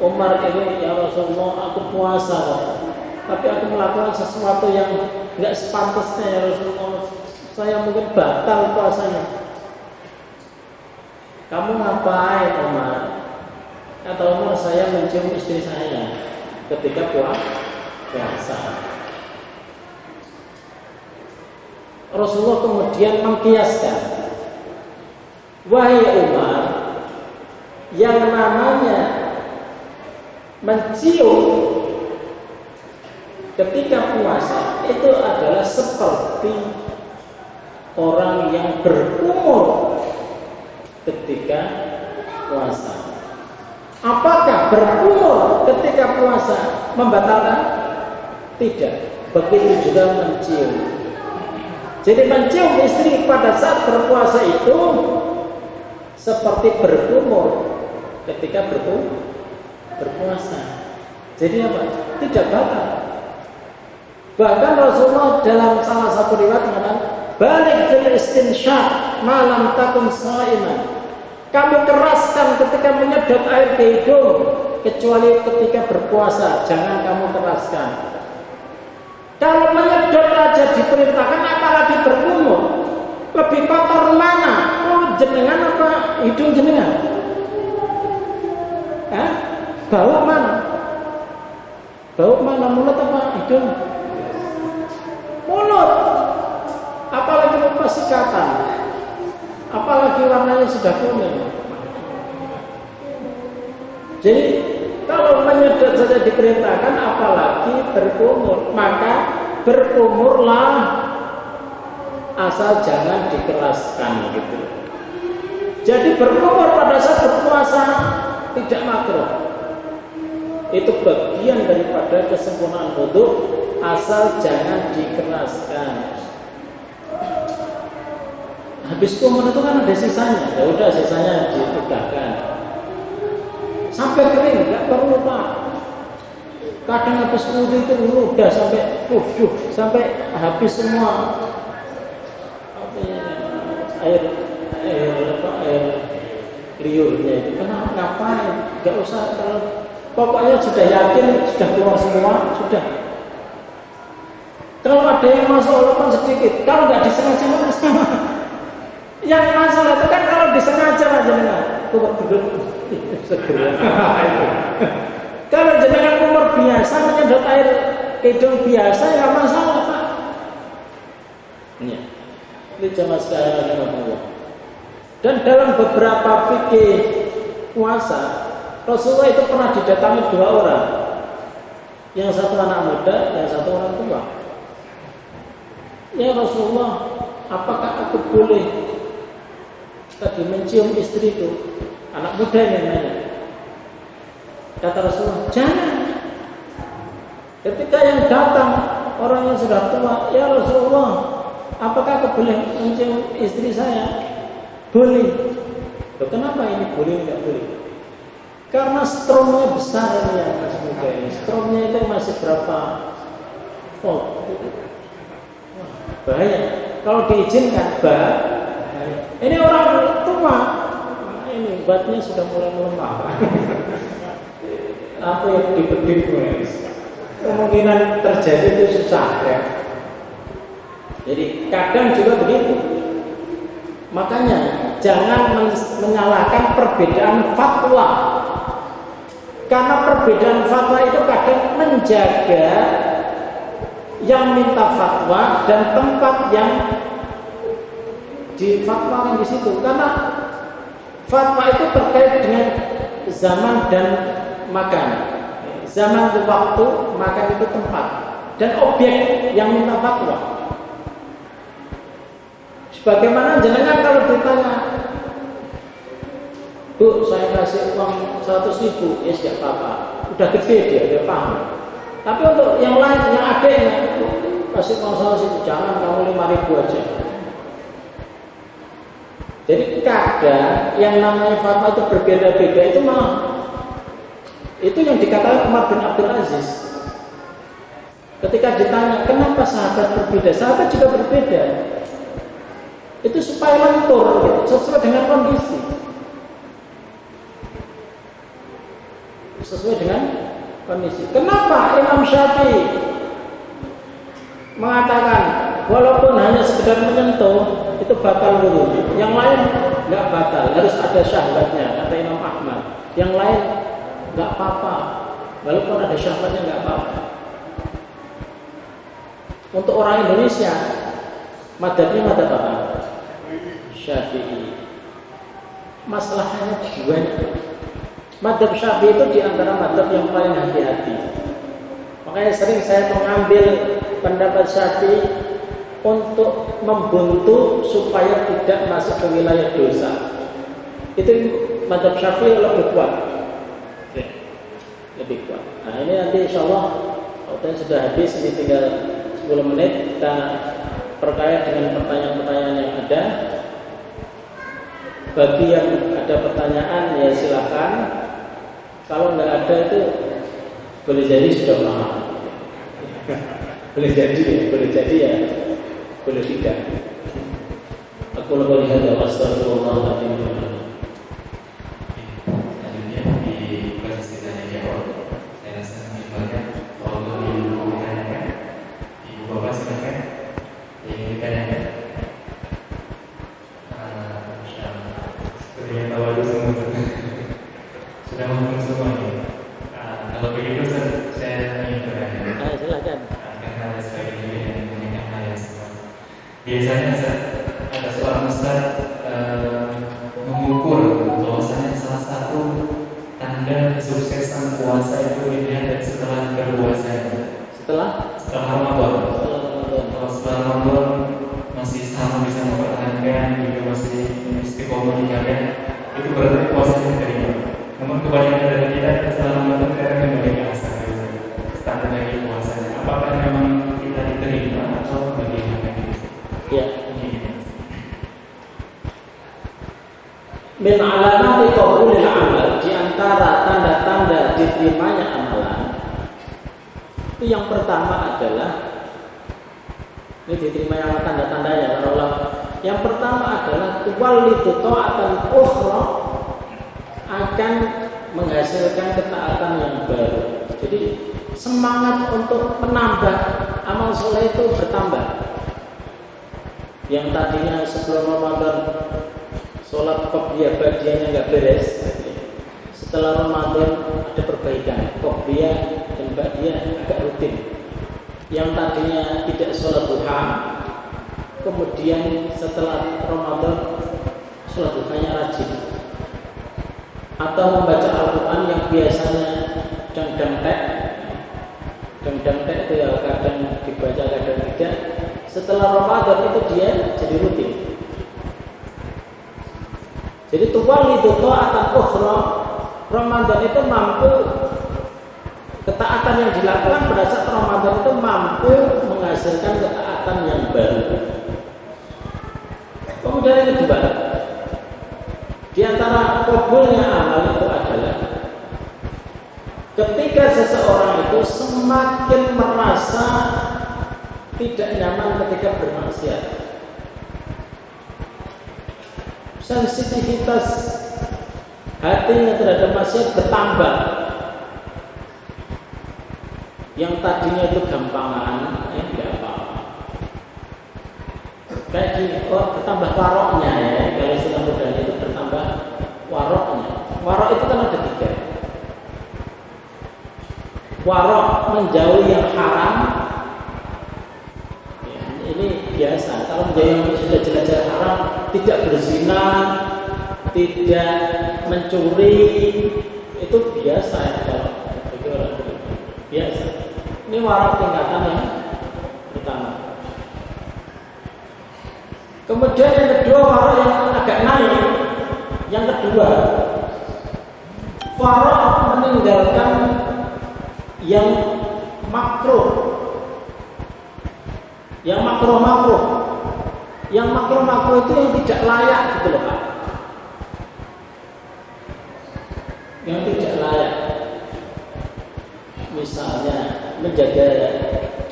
Umar ini, ya Rasulullah, aku puasa, tapi aku melakukan sesuatu yang nggak sepantasnya, ya Rasulullah. Saya mungkin batal puasanya. Kamu ngapain, Umar? Kata Umar, saya mencium istri saya ketika puasa. Rasulullah kemudian mengkiaskan, wahai Umar, Yang namanya mencium ketika puasa itu adalah seperti orang yang berkumur ketika puasa. Apakah berkumur ketika puasa membatalkan? Tidak. Begitu juga mencium. Jadi mencium istri pada saat berpuasa itu seperti berkumur ketika berpuasa. Jadi apa? Tidak batal. Bahkan Rasulullah dalam salah satu riwayat mengatakan, balik fil istinsyaq malam takun shaiman. Kamu keraskan ketika menyedot air ke hidung, kecuali ketika berpuasa, jangan kamu keraskan. Kalau menyedot aja diperintahkan, apalagi berkumur. Lebih kotor mana? Mulut jenengan apa hidung jenengan? Bau mana? Bau mana? Mulut apa hidung? Mulut. Apalagi bekas sikatan. Apalagi warnanya sudah kuning. Jadi kalau menyedot saja diperintahkan, apalagi berkumur, maka berkumurlah, asal jangan dikeraskan gitu. Jadi berkumur pada saat berpuasa tidak makruh. Itu bagian daripada kesempurnaan wudu, asal jangan dikeraskan. Habis kumur itu kan ada sisanya, ya udah sisanya ditegakkan sampai kering, nggak perlu Pak. Kadang habis wudu itu udah sampai sampai habis semua air liurnya itu. Kenapa? Ngapain? Nggak usah. Kalau pokoknya sudah yakin sudah keluar semua, sudah. Kalau ada yang masuk walaupun sedikit, kalau nggak disengaja sama. Yang masalah itu kan kalau disengaja aja nih, kumur segera. Kalau jenengan kumur biasa menyedot air hidung biasa ya nggak masalah Pak. Ini jamaah sekalian. Dan dalam beberapa fikih puasa, Rasulullah itu pernah didatangi dua orang, yang satu anak muda, yang satu orang tua. Ya Rasulullah, apakah aku boleh tadi mencium istriku? Anak muda yang nanya. Kata Rasulullah, jangan. Ketika yang datang orang yang sudah tua, ya Rasulullah, apakah aku boleh mencium istri saya? Boleh. Loh, kenapa ini boleh nggak boleh? Karena stromnya besar ini ya Mas muda ini. Stromnya itu masih berapa volt? Bahaya. Kalau diizinkan, bahaya. Ini orang tua, ini batnya sudah mulai melemah. Apa yang dibedit, kemungkinan terjadi itu susah ya. Jadi kadang juga begitu. Makanya jangan menyalahkan perbedaan fatwa, karena perbedaan fatwa itu kadang menjaga yang minta fatwa dan tempat yang difatwakan di situ, karena fatwa itu terkait dengan zaman dan makan. Zaman itu waktu, makan itu tempat, dan objek yang minta fatwa. Sebagaimana jenengan kalau ditanya, Bu, saya kasih uang 100.000, ya siap apa? Udah gede dia paham. Tapi untuk yang lain, yang adeknya, kasih uang 100.000, jangan kamu 5.000 aja. Jadi kadang yang namanya fatwa itu berbeda-beda, itu malah itu yang dikatakan Umar bin Abdul Aziz. Ketika ditanya kenapa sahabat berbeda, sahabat juga berbeda. Itu supaya lentur, gitu, sesuai dengan kondisi, sesuai dengan kondisi. Kenapa Imam Syafi'i mengatakan walaupun hanya sekedar menyentuh itu batal wudu, yang lain nggak batal, harus ada syahwatnya, kata Imam Ahmad. Yang lain nggak apa-apa, walaupun ada syahwatnya nggak apa-apa. Untuk orang Indonesia, madhabnya madhab apa? Syafi'i. Masalahnya dua. Madzhab Syafi'i itu di antara madzhab yang paling hati-hati. Makanya sering saya mengambil pendapat Syafi'i untuk membuntu supaya tidak masuk ke wilayah dosa. Itu madzhab Syafi'i lebih kuat. Oke. Lebih kuat. Nah ini nanti insyaallah waktunya sudah habis, ini tinggal 10 menit kita perkaya dengan pertanyaan-pertanyaan yang ada. Bagi yang ada pertanyaan ya silakan. Kalau nggak ada itu boleh jadi sudah paham. boleh jadi ya, boleh tidak. Aku lebih hada astagfirullahaladzim. Selanjutnya di posisi tanya jawab, saya rasa mengimbangkan kalau ibu ditanyakan, ibu bapak silakan yang ditanyakan. Sepertinya tahu semua sudah ngomong semua nih. Kalau begitu saya ingin bertanya. Silakan. Karena ada sebagian juga yang menanyakan hal yang sama. Biasanya ada seorang ustaz mengukur bahwasanya salah satu tanda kesuksesan puasa itu dilihat dari setelah berpuasa. Setelah Ramadan. Kalau setelah Ramadan masih sama bisa mempertahankan, juga masih istiqomah menjaga, itu berarti puasanya diterima. Namun kebanyakan dari kita setelah Ramadan kadang kembali ke asal standar lagi puasanya. Apakah memang kita diterima atau bagaimana? Ya. Min alamati qabulil amal, di antara tanda-tanda diterimanya amalan itu yang pertama adalah ini diterimanya tanda-tandanya Allah. Yang pertama adalah tuwallidu ta'atan ukhra, akan menghasilkan ketaatan yang baru. Jadi semangat untuk menambah amal soleh itu bertambah. Yang tadinya sebelum Ramadan sholat qobliyah ba'diyahnya nggak beres, setelah Ramadan ada perbaikan, qobliyah dan ba'diyah agak rutin. Yang tadinya tidak sholat duha, kemudian setelah Ramadan sholat duhanya rajin. Atau membaca Al-Quran yang biasanya dangdang-tek itu ya kadang dibaca kadang tidak. Setelah Ramadan itu dia jadi rutin. Jadi tuwallidu ta'atan ukhra, Ramadan itu mampu, ketaatan yang dilakukan pada saat Ramadan itu mampu menghasilkan ketaatan yang baru. Kemudian yang kedua, di antara qabulnya amal itu adalah ketika seseorang itu semakin merasa tidak nyaman ketika bermaksiat, sensitivitas hatinya terhadap maksiat bertambah. Yang tadinya itu gampangan, tidak apa-apa. Kayak gini, bertambah waroknya ya. Kalau istilah modalnya itu bertambah waroknya. Warok itu kan ada 3. Warok menjauhi yang haram. Ya, ini biasa. Kalau menjauhi yang sudah jelas-jelas haram, tidak berzina, tidak mencuri, itu biasa ya. Kalau bagi orang biasa. Ini warok tingkatan yang pertama. Kemudian yang kedua, warok yang agak naik. Yang kedua, warok meninggalkan yang makruh. Yang makruh-makruh. Yang makruh-makruh itu yang tidak layak gitu loh Pak. Yang tidak layak. Misalnya menjaga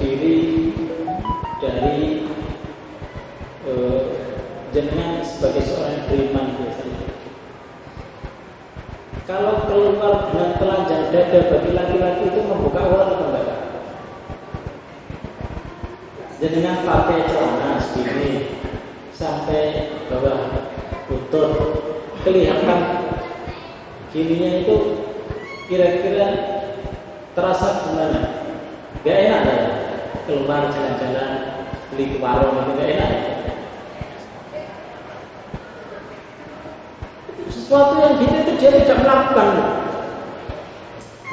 diri dari jenengan sebagai seorang beriman biasanya. Kalau keluar dengan telanjang dada bagi laki-laki itu membuka aurat atau enggak? Jenengan pakai celana segini sampai bawah lutut, kelihatan gininya itu kira-kira terasa gimana? Gak enak ya? Keluar jalan-jalan, beli ke warung itu gak enak ya? Sesuatu yang gini itu dia tidak melakukan.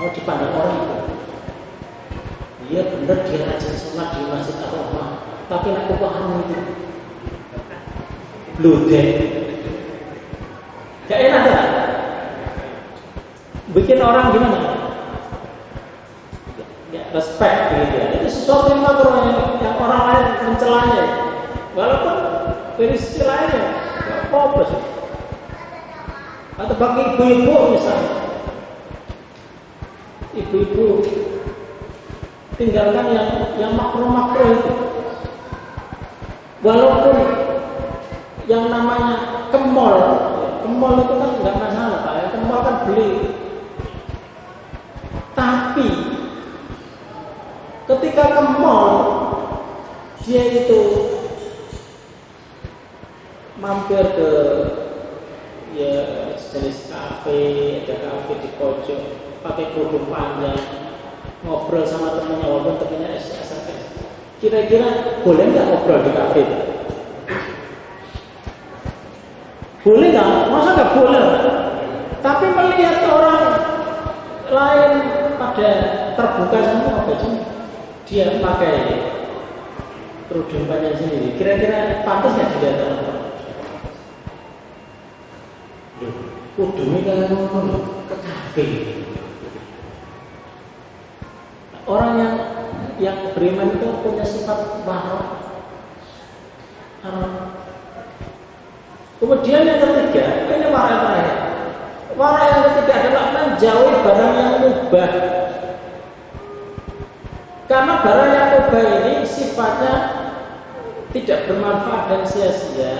mau dipandang orang itu. Dia benar dia rajin sholat di Masjid Ar-Rahmah, tapi nak paham itu bludek. Gak enak kan? Bikin orang gimana? Ya, respect begitu ya. Itu sesuatu yang makruh yang orang lain mencelanya. Walaupun dari sisi lainnya gak apa-apa sih. Atau bagi ibu-ibu misalnya, ibu-ibu tinggalkan yang makruh-makruh itu. Walaupun yang namanya ke mall itu kan nggak masalah Pak ya, ke mall kan beli. Tapi ketika ke mall dia itu mampir ke ya jenis kafe, ada kafe di pojok, pakai kerudung panjang, ngobrol sama temennya walaupun temennya SMS. Kira-kira boleh nggak ngobrol di kafe? Boleh nggak? Masa nggak boleh? Tapi melihat orang lain pada terbuka semua bajunya, dia pakai kerudung panjang sendiri. Kira-kira pantas nggak dilihat orang? Kudungnya kalau ngomong ke kafe. Orang yang beriman itu punya sifat wara. Kemudian yang ketiga, ini wara yang terakhir. Wara yang ketiga adalah menjauhi barang yang mubah. Karena barang yang mubah ini sifatnya tidak bermanfaat dan sia-sia.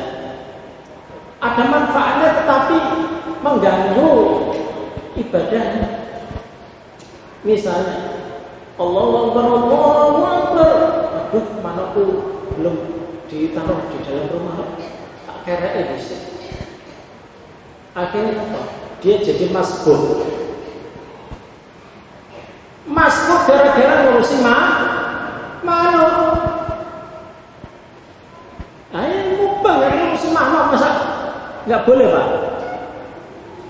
Ada manfaatnya tetapi mengganggu ibadahnya. Misalnya Allahu Akbar, Allahu Akbar. Aduh, manaku belum ditaruh di dalam rumah. Tak kira bisa. Akhirnya apa? Dia jadi masbuk. Masbuk gara-gara ngurusi mana? Ayo mubah ya ngurusi mana masa nggak boleh Pak?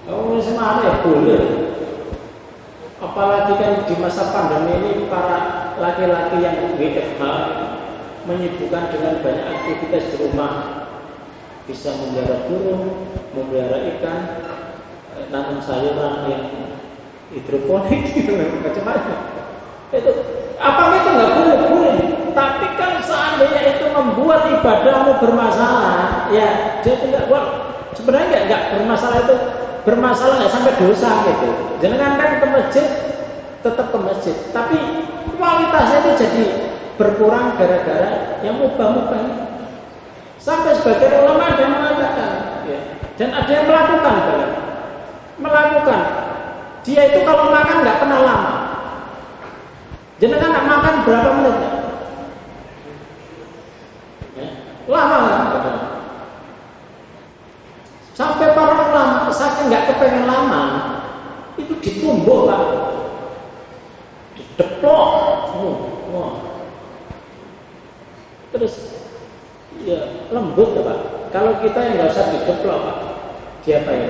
Kalau ngurusi mana ya boleh. Apalagi kan di masa pandemi ini para laki-laki yang WFH menyibukkan dengan banyak aktivitas di rumah, bisa memelihara burung, memelihara ikan, nanam sayuran yang hidroponik, macam-macam. Itu apa itu nggak boleh? Tapi kan seandainya itu membuat ibadahmu bermasalah, ya dia tidak buat. Sebenarnya nggak bermasalah itu. Bermasalah nggak sampai dosa gitu. Jangan kan ke masjid tetap ke masjid, tapi kualitasnya itu jadi berkurang gara-gara yang mubah-mubah. Sampai sebagian ulama ada yang mengatakan, ya, dan ada yang melakukan. Dia itu kalau makan nggak pernah lama. Jangan nggak makan berapa menit? Ya, lama nggak? Sampai para ulama saking nggak kepengen lama itu ditumbuk Pak, dideplok, terus ya lembut ya Pak. Kalau kita yang nggak usah dideplok Pak, dia apa ya?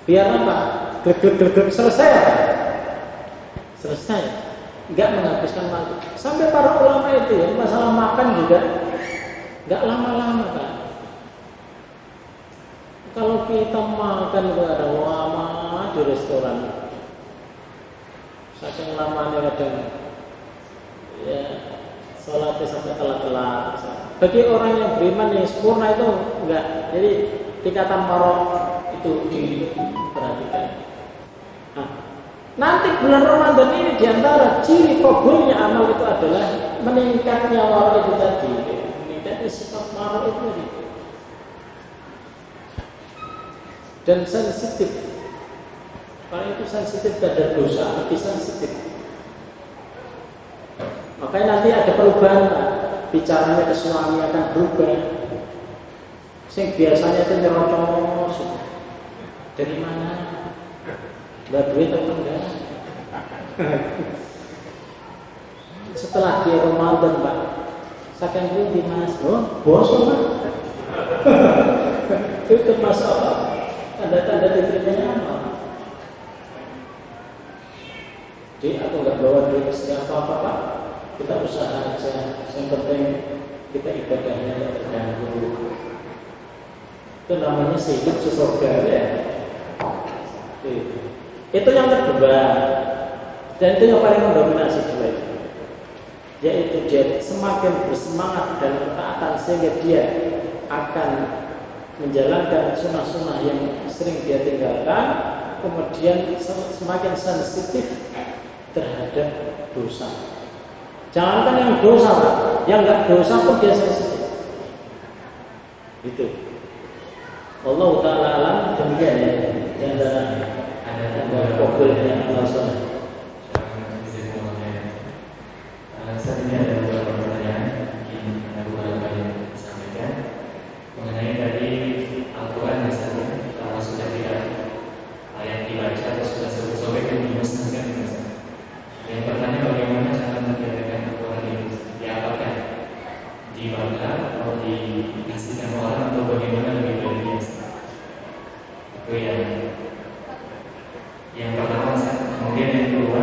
Biar apa? Gedut selesai. Nggak menghabiskan waktu. Sampai para ulama itu ya masalah makan juga nggak lama-lama Pak. Kalau kita makan ada lama di restoran, saking lamanya kadang ya sholatnya sampai telat-telat. Bagi orang yang beriman yang sempurna itu enggak. Jadi tingkatan marok itu diperhatikan. Nanti bulan Ramadan ini diantara ciri kabulnya amal itu adalah meningkatnya wara itu tadi, meningkatnya sifat marah itu tadi, dan sensitif. Kalau itu sensitif terhadap dosa, lebih sensitif. Makanya nanti ada perubahan, bicaranya ke suami akan berubah. Sing biasanya itu nyerocos, dari mana? Nggak duit atau enggak? Setelah dia Ramadan Pak, saking duit di Mas, bos Pak. Itu termasuk apa? Tanda-tanda diterimanya amal. Jadi aku nggak bawa duit setiap apa-apa, kita usaha aja. Yang penting kita ibadahnya tidak terganggu. Itu namanya hidup sesurga ya. Itu yang kedua. Dan itu yang paling mendominasi juga itu. Yaitu dia semakin bersemangat dan ketaatan sehingga dia akan menjalankan sunnah-sunnah yang sering dia tinggalkan, kemudian semakin sensitif terhadap dosa. Jangankan yang dosa, Pak, yang nggak dosa pun dia sensitif. Itu. Allah Taala alam demikian ya. Yang ada problemnya Allah SWT. Saat ini ada beberapa pertanyaan mungkin ada beberapa yang disampaikan mengenai tadi Al-Quran misalnya kalau sudah tidak ayat dibaca atau sudah sobek-sobek dan dimusnahkan misalnya. Yang pertanyaan bagaimana cara menjalankan Al-Quran ini? Diapakan? Dibakar atau dikasihkan orang atau bagaimana lebih dari biasa? Itu yang pertama. Kemudian yang kedua,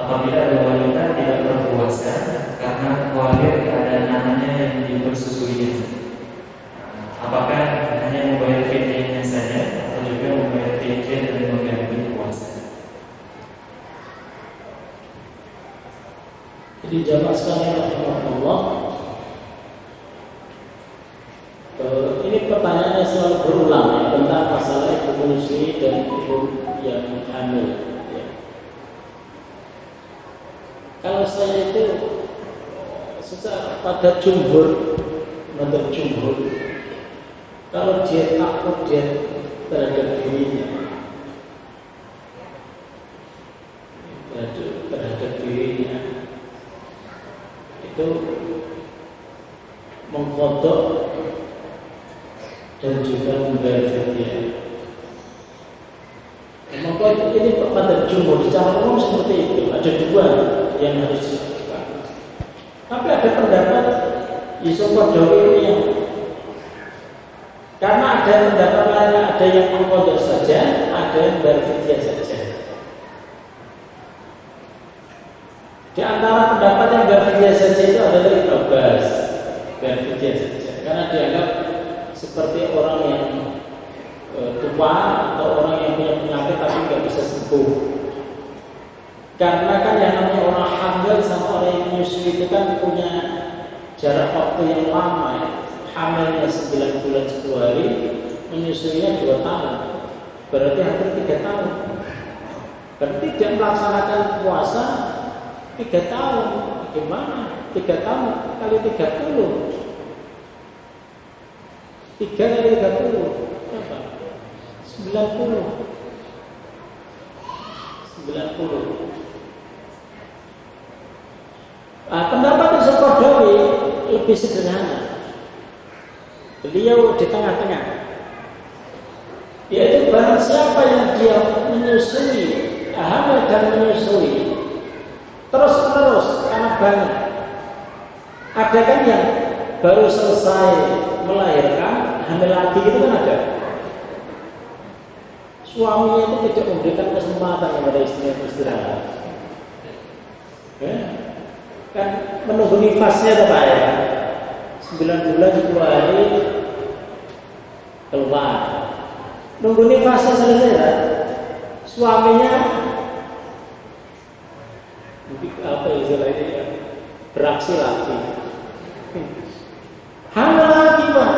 apabila ada wanita tidak berpuasa karena khawatir keadaan anaknya yang dipersusuinya, apakah hanya membayar fidyahnya saja atau juga membayar fidyah dan mengganti puasa? Jadi jamaah sekalian rahimahullah, ini pertanyaannya selalu berulang ya, tentang masalah ibu menyusui dan ibu yang hamil. Kalau saya itu secara pada jumhur, menurut jumhur, kalau dia takut dia terhadap dirinya, terhadap dirinya, itu mengkodok dan juga membayar fidyah. Maka ini pada jumhur secara umum seperti itu. Ada dua yang harus dilakukan. Tapi ada pendapat Yusuf Qaradawi yang karena ada pendapat lain, ada yang mengkodok saja, ada yang berfidyah saja. Di antara pendapat yang berfidyah saja itu adalah Ibnu Abbas, berfidyah saja, karena dianggap seperti orang yang tua atau orang yang punya penyakit tapi nggak bisa sembuh. Karena kan yang namanya orang hamil sama orang yang menyusui itu kan punya jarak waktu yang lama ya. Hamilnya 9 bulan 10 hari, menyusuinya 2 tahun. Berarti hampir 3 tahun. Berarti tidak melaksanakan puasa 3 tahun. Gimana? 3 tahun kali 30. 3 kali 30 berapa? 90. Pendapat Yusuf Qaradawi lebih sederhana. Beliau di tengah-tengah, yaitu barang siapa yang dia menyusui, hamil dan menyusui terus-menerus karena banyak. Ada kan yang baru selesai melahirkan, hamil lagi itu kan ada. Suaminya itu tidak memberikan kesempatan kepada istrinya beristirahat. Ya? Kan menunggu nifasnya tuh Pak ya. 9 bulan 10 hari keluar. Nunggu nifasnya selesai kan? Suaminya apa istilahnya ya? Beraksi lagi. Hamil lagi Pak.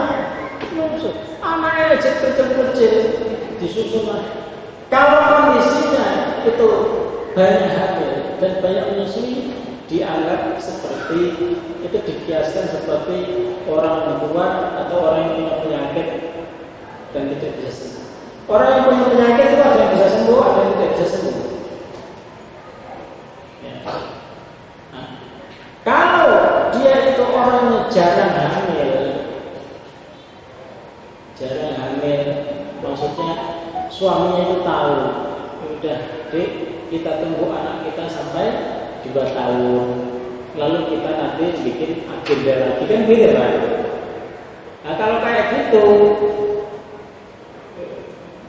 Anaknya aja kecil-kecil disusul lagi. Kalau kondisinya itu banyak hamil dan banyak menyusui, dianggap seperti itu, dikiaskan seperti orang tua atau orang yang punya penyakit dan tidak bisa sembuh. Orang yang punya penyakit itu ada yang bisa sembuh, ada yang tidak bisa sembuh. Ya. Nah, kalau dia itu orangnya jarang hamil, maksudnya suaminya itu tahu, udah Dek, kita tunggu anak kita sampai 2 tahun, lalu kita nanti bikin agenda lagi, kan gitu kan? Nah kalau kayak gitu,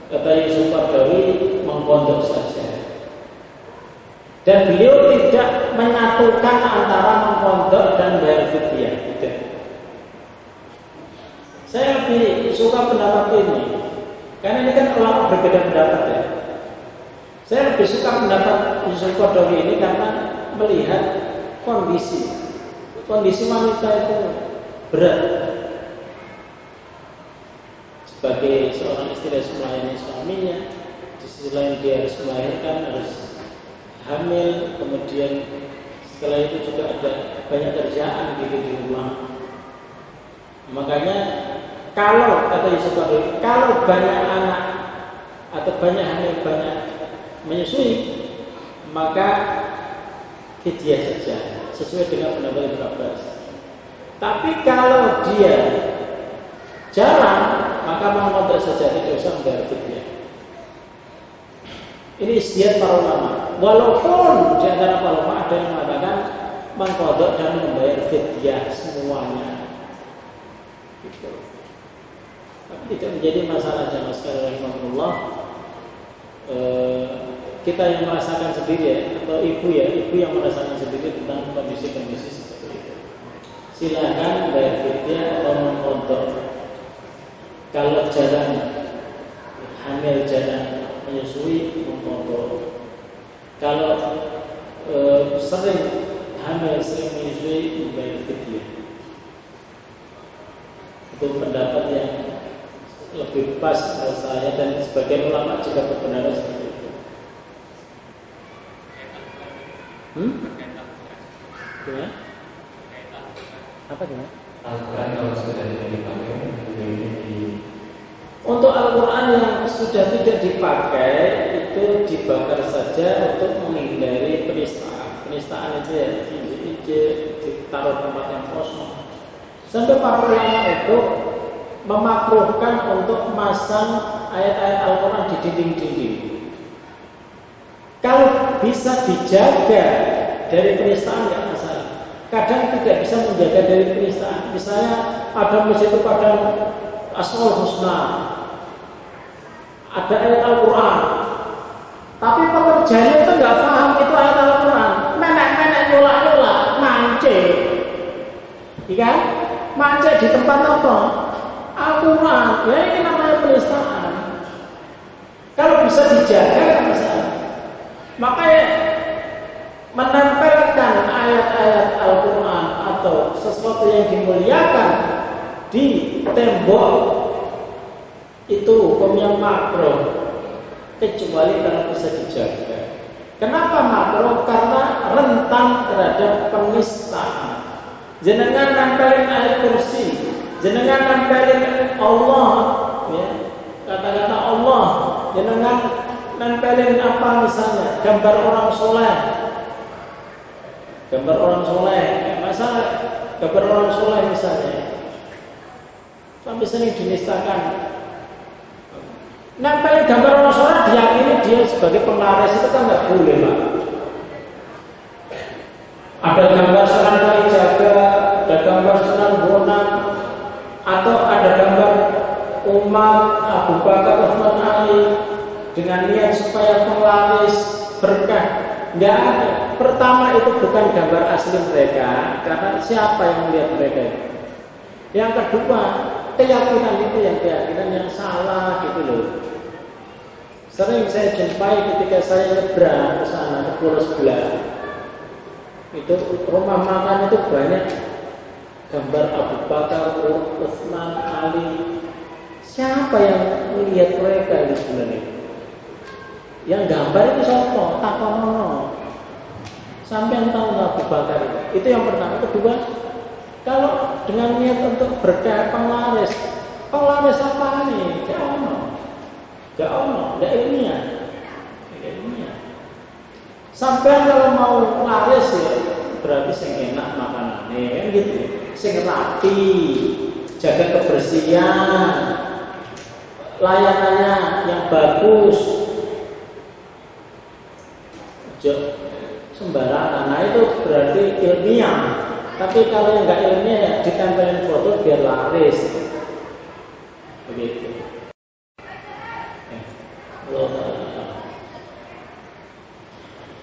kata Yusuf Qaradawi, mengpondok saja. Dan beliau tidak menyatukan antara mengpondok dan bayar fidyah, tidak. Saya lebih suka pendapat ini, karena ini kan ulama berbeda pendapat ya. Saya lebih suka pendapat Yusuf Qaradawi ini karena melihat kondisi wanita itu berat. Sebagai seorang istri harus melayani suaminya, di sisi lain dia harus melahirkan, harus hamil, kemudian setelah itu juga ada banyak kerjaan gitu di rumah. Makanya kalau kata Yusuf Qaradawi, kalau banyak anak atau banyak hamil, banyak menyusui, maka fidyah saja sesuai dengan pendapat Ibnu Abbas. Tapi kalau dia jarang, maka mengkontrak saja, tidak usah membayar fidyah. Ini ijtihad para ulama. Walaupun di antara para ulama ada yang mengatakan mengkodok dan membayar fidyah semuanya. Gitu. Tapi tidak menjadi masalah jamaah sekalian rahimahullah. Kita yang merasakan sendiri ya, atau ibu yang merasakan sendiri tentang kondisi-kondisi seperti itu. Silakan bayar fidyah atau mengkodok. Kalau jarang hamil, jarang menyusui, mengkodok. Kalau sering hamil, sering menyusui, membayar fidyah. Itu pendapat yang lebih pas menurut saya, dan sebagian ulama juga berpendapat seperti itu. Gimana? Apa gimana? Al-Quran kalau sudah tidak dipakai, untuk Al-Quran yang sudah tidak dipakai itu dibakar saja untuk menghindari penistaan. Penistaan itu ya diinjek, ditaruh tempat yang kosong. Sampai para ulama itu memakruhkan untuk masang ayat-ayat Al-Quran di dinding-dinding. Kalau bisa dijaga dari penistaan nggak masalah. Kadang tidak bisa menjaga dari penistaan. Misalnya ada masjid itu kadang Asmaul Husna, ada ayat Al-Quran, tapi pekerjanya itu nggak paham itu ayat Al-Quran, menek-menek nyolak-nyolak, mancing, kan? Mancing di tempat apa? Al-Quran, ya ini namanya penistaan. Kalau bisa dijaga kan masalah. Makanya menempelkan ayat-ayat Al-Quran atau sesuatu yang dimuliakan di tembok itu hukum yang makruh, kecuali kalau bisa dijaga. Kenapa makruh? Karena rentan terhadap penistaan. Jenengan nempelin ayat kursi, jenengan nempelin Allah, ya, kata-kata Allah, jenengan nempelin apa misalnya, gambar orang soleh, masalah gambar orang soleh misalnya, sampai sering dinistakan. Nempelin gambar orang soleh, diyakini dia sebagai penglaris, itu kan nggak boleh, Pak. Ada gambar Sunan Kalijaga, ada gambar Sunan Bonang, atau ada gambar Umar, Abu Bakar, Utsman, Ali dengan niat supaya penglaris berkah. Nggak ada. Pertama itu bukan gambar asli mereka, karena siapa yang melihat mereka itu. Yang kedua, keyakinan itu keyakinan yang salah gitu loh. Sering saya jumpai ketika saya nyebrang ke sana ke pulau sebelah. Itu rumah makan itu banyak gambar Abu Bakar, Utsman, Ali. Siapa yang melihat mereka di sebelah itu? Yang gambar itu siapa? Takonono. Sampai yang tahu Abu Bakar itu. Itu yang pertama. Kedua, kalau dengan niat untuk berkah penglaris apa nih? Gak ilmiah. Sampai kalau mau laris ya berarti sing enak makanannya kan gitu, sing rapi, jaga kebersihan, layanannya yang bagus, sembarangan. Nah itu berarti ilmiah. Tapi kalau yang nggak ilmiah ya ditempelin foto biar laris.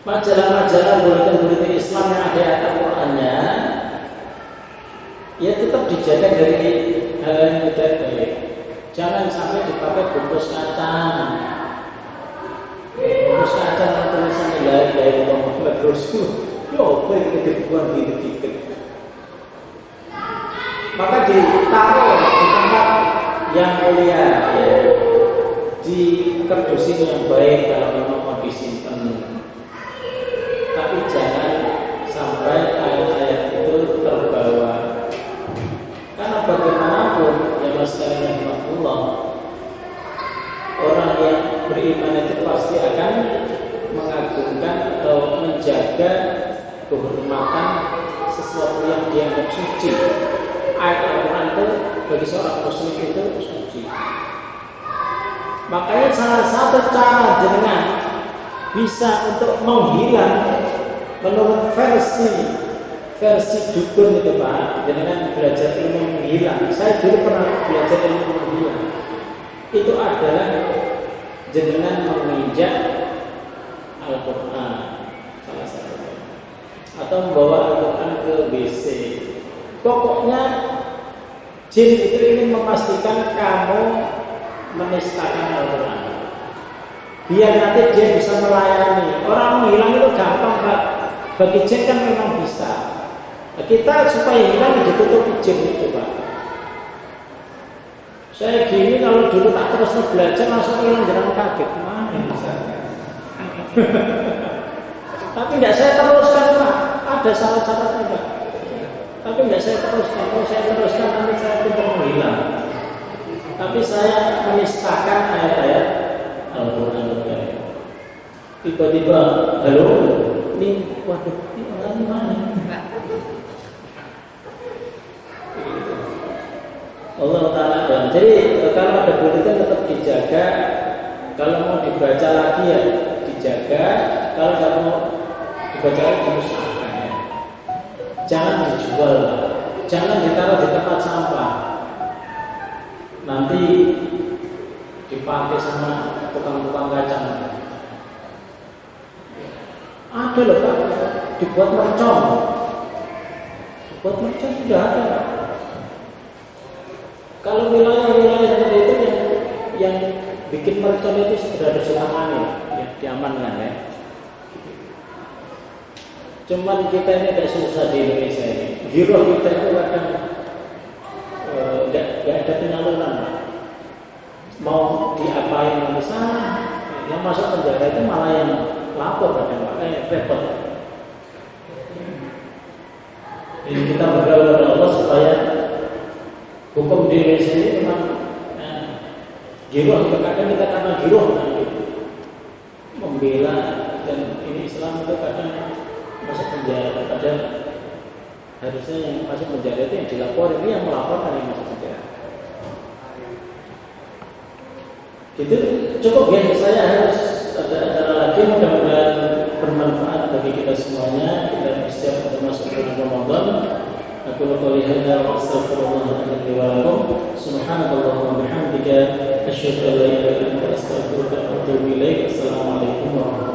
majalah-majalah buletin-buletin Islam yang ada ayat Al-Qur'annya ya tetap dijaga dari hal yang tidak baik. Jangan sampai dipakai bungkus kacang. Bungkus kacang yang tulisan la ilaha illallah Muhammadur Rasul. Ya apa yang dibuang dikit-dikit. Maka ditaruh di tempat yang mulia ya. Di kerdusin yang baik kalau memang mau disimpan. Tapi jangan sampai ayat-ayat itu terbawa. Karena bagaimanapun ya Mas kalian rahmatullah, orang yang beriman itu pasti akan mengagungkan atau menjaga kehormatan sesuatu yang dianggap suci. Ayat Al-Quran itu bagi seorang muslim itu suci. Makanya salah satu cara jenengan bisa untuk menghilang menurut versi dukun itu Pak, jenengan belajar ilmu menghilang. Saya dulu pernah belajar ilmu menghilang. Itu adalah jenengan menginjak Al-Quran salah satunya, atau membawa Al-Quran ke WC. Pokoknya jin itu ingin memastikan kamu menistakan Al-Quran, biar nanti dia bisa melayani. Orang menghilang itu gampang Pak, bagi jin kan memang bisa. Kita supaya hilang ditutupi jin itu Pak. Saya gini kalau dulu tak terus belajar langsung hilang, jangan kaget. Mana bisa? Tapi tidak saya teruskan Pak. Ada syarat-syaratnya Pak. Tapi tidak saya teruskan. Kalau saya teruskan nanti saya tidak menghilang. Tapi saya menistakan ayat-ayat Al-Quran. Tiba-tiba, halo, ini waduh, ini orang mana? Allah Ta'ala. Jadi kalau ada buletin tetap dijaga. Kalau mau dibaca lagi ya dijaga. Kalau tidak mau dibaca lagi dimusnahkan ya. Jangan dijual, jangan ditaruh di tempat sampah. Nanti dipakai sama tukang-tukang kacang. Ada loh Pak, dibuat mercon. Dibuat mercon sudah ada. Kalau wilayah-wilayah seperti itu yang bikin mercon itu sudah ditangani, ya, diamankan ya. Cuman kita ini tidak susah di Indonesia ini. Giroh kita itu kadang tidak ada penyaluran. Mau diapain misalnya, yang masuk penjara itu malah yang lapor kadang repot. Jadi kita berdoa kepada Allah supaya hukum di Indonesia ini memang giroh, kadang kita karena giroh membela, dan ini Islam itu kadang masuk penjara. Padahal harusnya yang masuk penjara itu yang dilapor, ini yang melaporkan yang masuk penjara. Gitu cukup ya, saya harus ada acara lagi, mudah-mudahan bermanfaat bagi kita semuanya. Kita bersiap untuk masuk bulan Ramadan. Aku qouli hadza wa astaghfirullah li wa lakum. Subhanakallahumma wa bihamdika asyhadu an la ilaha illa anta astaghfiruka wa atubu ilaik. Assalamualaikum warahmatullahi wabarakatuh.